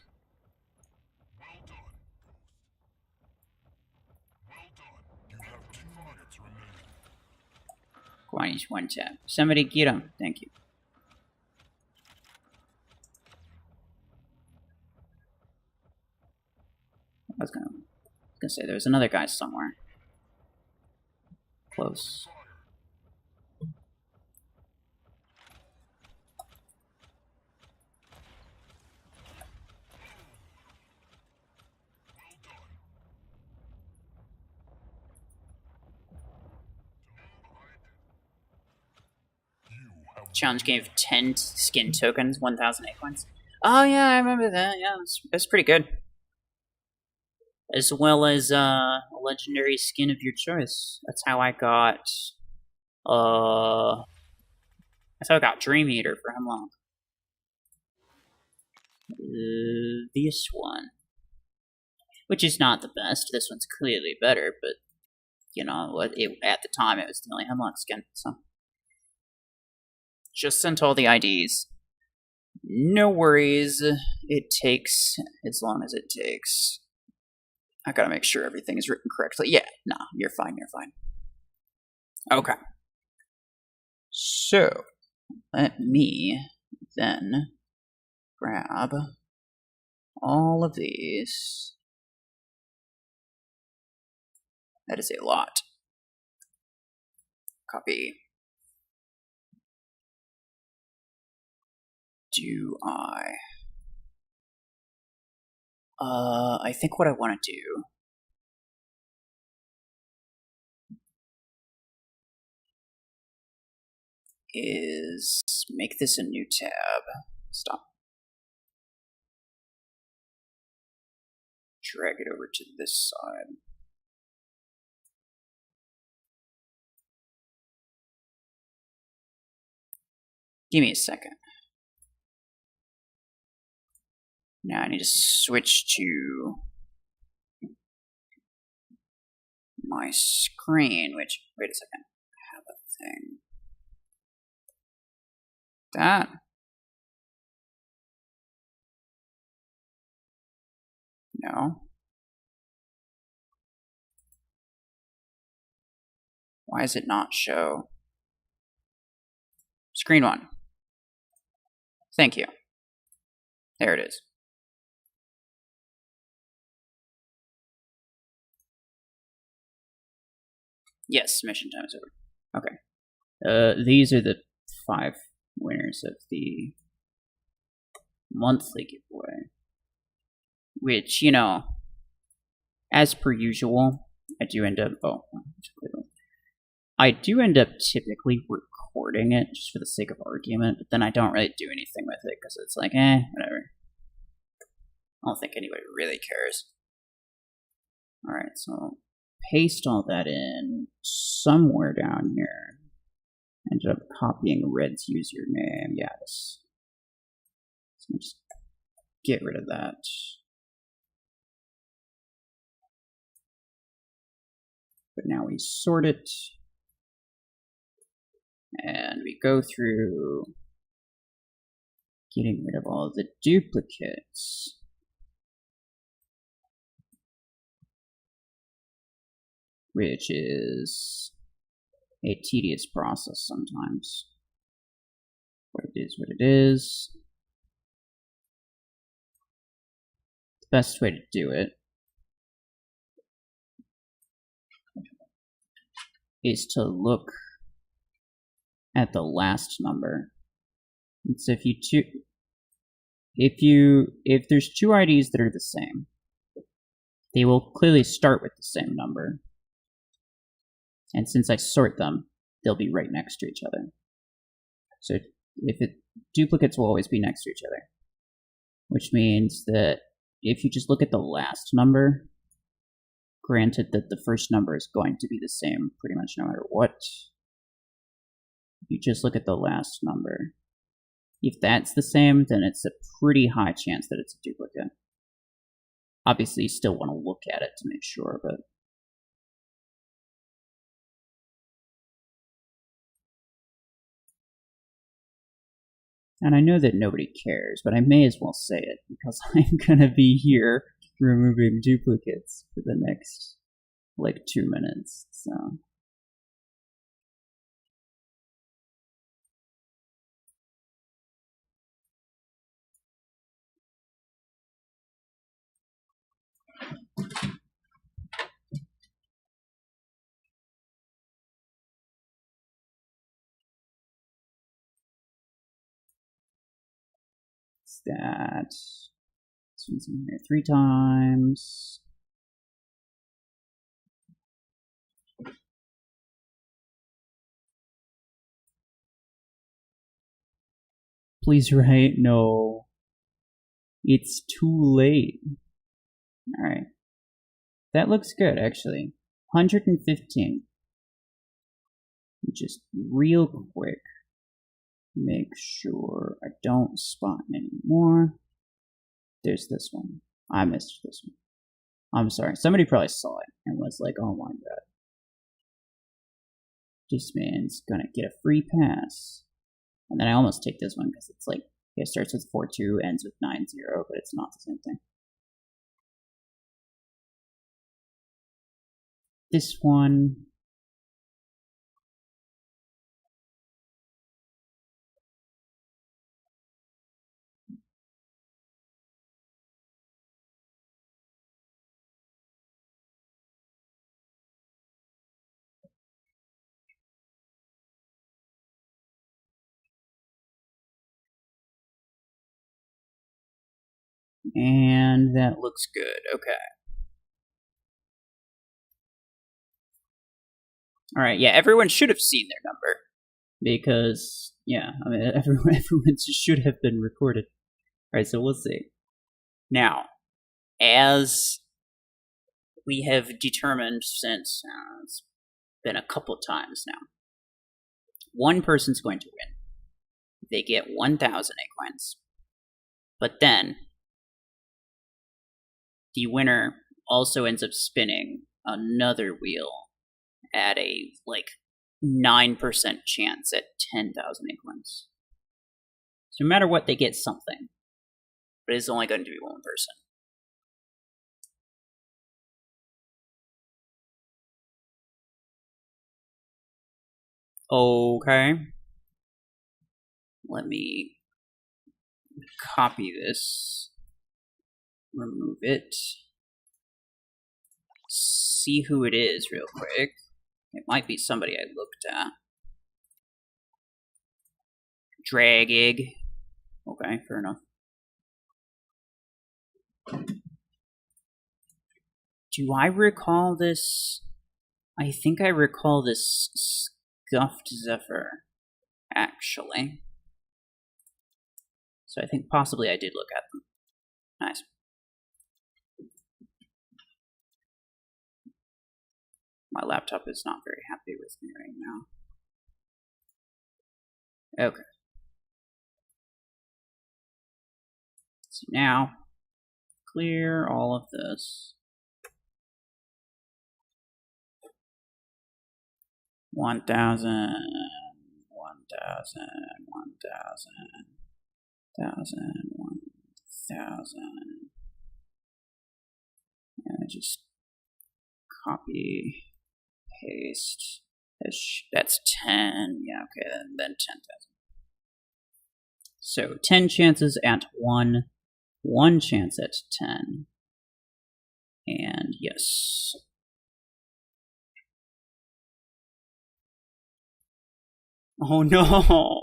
Go on, each one tap. Somebody get him. Thank you. I was gonna say there's another guy somewhere. Close. Challenge gave 10 skin tokens, 1,000 coins. Oh yeah, I remember that. Yeah, that's pretty good. As well as a legendary skin of your choice. That's how I got. That's how I got Dream Eater for how long? This one, which is not the best. This one's clearly better, but you know, at the time it was the only Hemlock skin. So just sent all the IDs. No worries. It takes as long as it takes. I gotta make sure everything is written correctly. Yeah, no, you're fine, you're fine. Okay. So, let me then grab all of these. That is a lot. Copy. Do I think what I want to do is make this a new tab. Stop. Drag it over to this side. Give me a second. Now I need to switch to my screen, which, wait a second, I have a thing. That. No. Why does it not show? Screen one. Thank you. There it is. Yes, mission time is over. Okay. These are the 5 winners of the monthly giveaway. Which, you know, as per usual, I do end up typically recording it just for the sake of argument, but then I don't really do anything with it because it's like, whatever. I don't think anybody really cares. Alright, so paste all that in somewhere down here. Ended up copying Red's username. Yes. So just get rid of that. But now we sort it. And we go through getting rid of all of the duplicates. Which is a tedious process sometimes. What it is, what it is. The best way to do it is to look at the last number. And so if there's 2 IDs that are the same, they will clearly start with the same number. And since I sort them, they'll be right next to each other. So duplicates will always be next to each other. Which means that if you just look at the last number, granted that the first number is going to be the same pretty much no matter what, if you just look at the last number, if that's the same, then it's a pretty high chance that it's a duplicate. Obviously, you still want to look at it to make sure, but and I know that nobody cares, but I may as well say it, because I'm gonna be here removing duplicates for the next, like, 2 minutes, so. That. This one's in here 3 times. Please write no. It's too late. Alright. That looks good, actually. 115. Just real quick. Make sure I don't spawn anymore. There's this one. I missed this one. I'm sorry. Somebody probably saw it and was like, oh my god. This man's gonna get a free pass. And then I almost take this one because it's like, it starts with 4-2, ends with 9-0, but it's not the same thing. This one. And that looks good. Okay. Alright, yeah, everyone should have seen their number. Because, yeah, I mean, everyone should have been recorded. Alright, so we'll see. Now, as we have determined since it's been a couple times now, one person's going to win. They get 1,000 acorns. But then, the winner also ends up spinning another wheel at a, 9% chance at 10,000 acorns. So no matter what, they get something. But it's only going to be one person. Okay. Let me copy this. Remove it. See who it is real quick. It might be somebody I looked at. Drag egg. Okay, fair enough. Do I recall this? I think I recall this Scuffed Zephyr, actually. So I think possibly I did look at them. Nice. My laptop is not very happy with me right now. Okay. So now, clear all of this. 1,000, 1,000, 1,000, 1,000, 1,000. And just copy, paste. That's 10. Yeah, okay, then 10,000. So 10 chances at 1, 1 chance at 10. And yes. Oh no!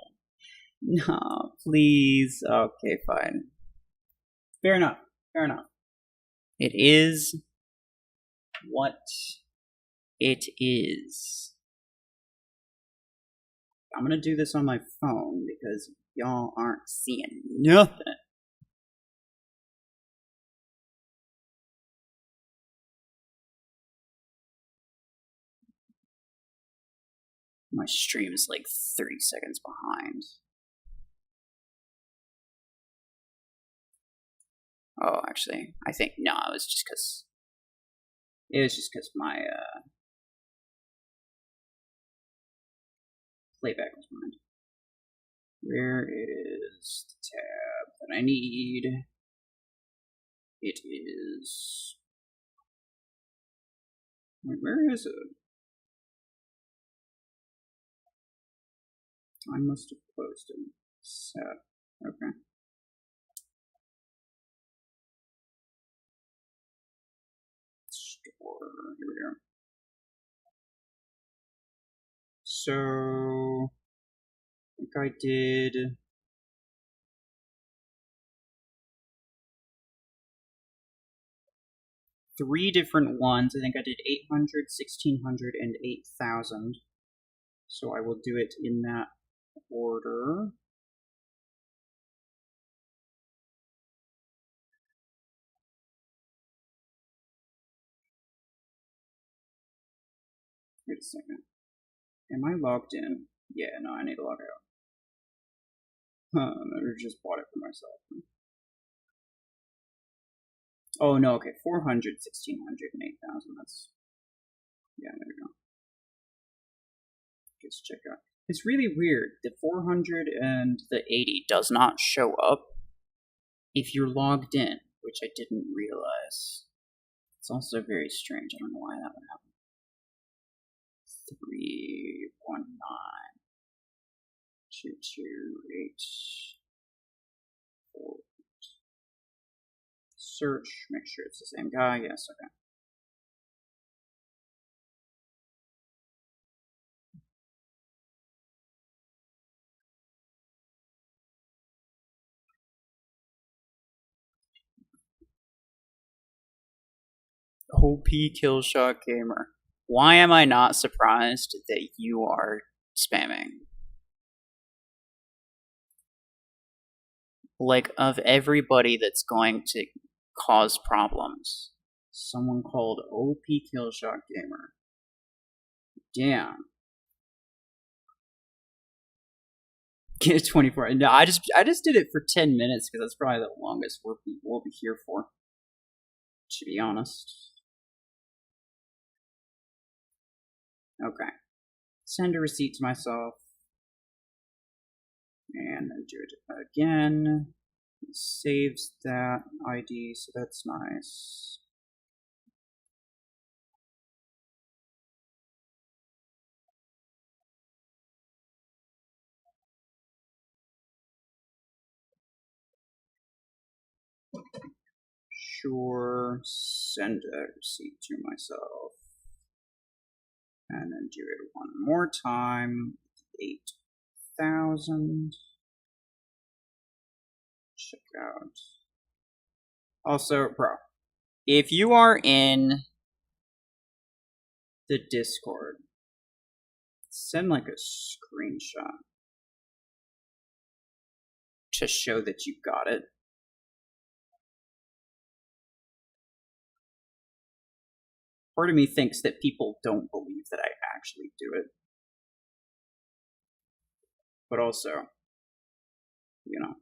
No, please. Okay, fine. Fair enough. Fair enough. It is what it is. I'm gonna do this on my phone because y'all aren't seeing nothing. My stream is like 30 seconds behind. Oh, actually, I think, no, it was just because my playback was behind. Where is the tab that I need? It is... Wait, where is it? I must have closed it. Set. Okay. Store. Here we go. So, I think I did 3 different ones. I think I did 800, 1600, and 8000. So I will do it in that order. Wait a second. Am I logged in? Yeah, no, I need to log out. Huh, I just bought it for myself. Oh, no, okay, 400, 1600, and 8000. That's, yeah, there we go. Just check out. It's really weird. The 400 and the 80 does not show up if you're logged in, which I didn't realize. It's also very strange. I don't know why that would happen. 319 228 4. Search, make sure it's the same guy. Yes, okay. OP Killshot Gamer. Why am I not surprised that you are spamming? Like, of everybody that's going to cause problems, someone called OP Killshot Gamer. Damn. Get 24. No, I just did it for 10 minutes because that's probably the longest we'll be here for. To be honest. Okay. Send a receipt to myself. And then do it again. It saves that ID, so that's nice. Sure, send a receipt to myself. And then do it one more time. 8,000. Check out. Also, bro, if you are in the Discord, send like a screenshot to show that you got it. Part of me thinks that people don't believe that I actually do it. But also, you know,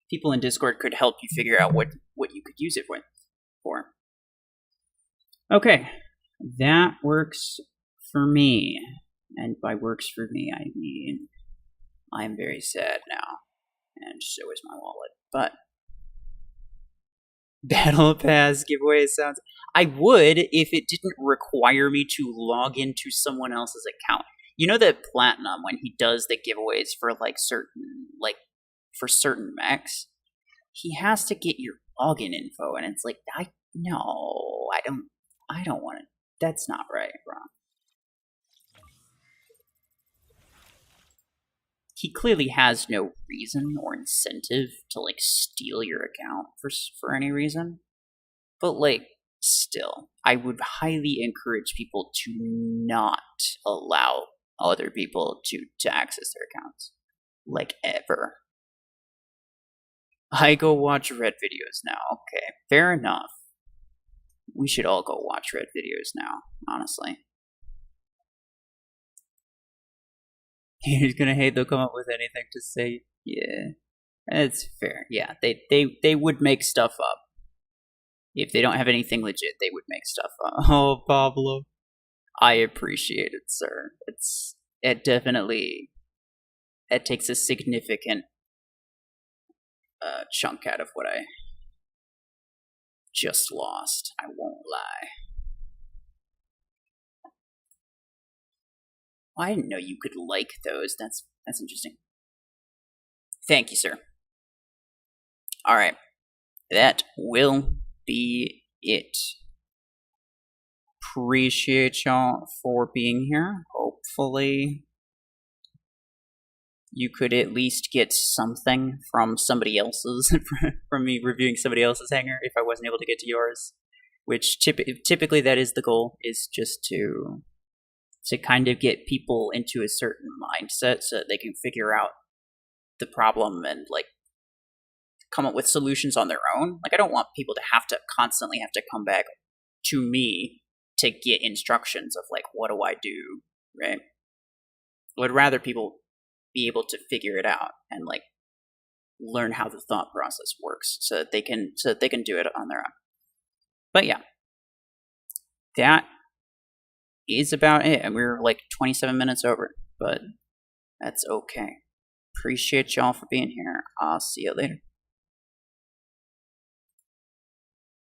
people in Discord could help you figure out what you could use it for. Okay, that works for me. And by works for me, I mean I'm very sad now. And so is my wallet. But Battle Pass giveaway sounds... I would if it didn't require me to log into someone else's account. You know that Platinum, when he does the giveaways for for certain mechs, he has to get your login info, and it's like, I don't want it. That's not right, bro. He clearly has no reason or incentive to like steal your account for any reason. But like, still, I would highly encourage people to not allow other people to access their accounts. Like, ever. I go watch Red videos now. Okay, fair enough. We should all go watch Red videos now, honestly. He's gonna hate they'll come up with anything to say. Yeah, it's fair. Yeah, they would make stuff up. If they don't have anything legit, they would make stuff up. Oh, Pablo. I appreciate it, sir. It definitely... It takes a significant chunk out of what I just lost. I won't lie. I didn't know you could like those. That's interesting. Thank you, sir. Alright. That will be it. Appreciate y'all for being here. Hopefully you could at least get something from somebody else's, from me reviewing somebody else's Hangar if I wasn't able to get to yours. Which typically that is the goal, is just to kind of get people into a certain mindset so that they can figure out the problem and like come up with solutions on their own. Like, I don't want people to constantly have to come back to me to get instructions of like, what do I do, right? I would rather people be able to figure it out and like learn how the thought process works so that they can do it on their own. But yeah, that is about it. And we're like 27 minutes over, but that's okay. Appreciate y'all for being here. I'll see you later.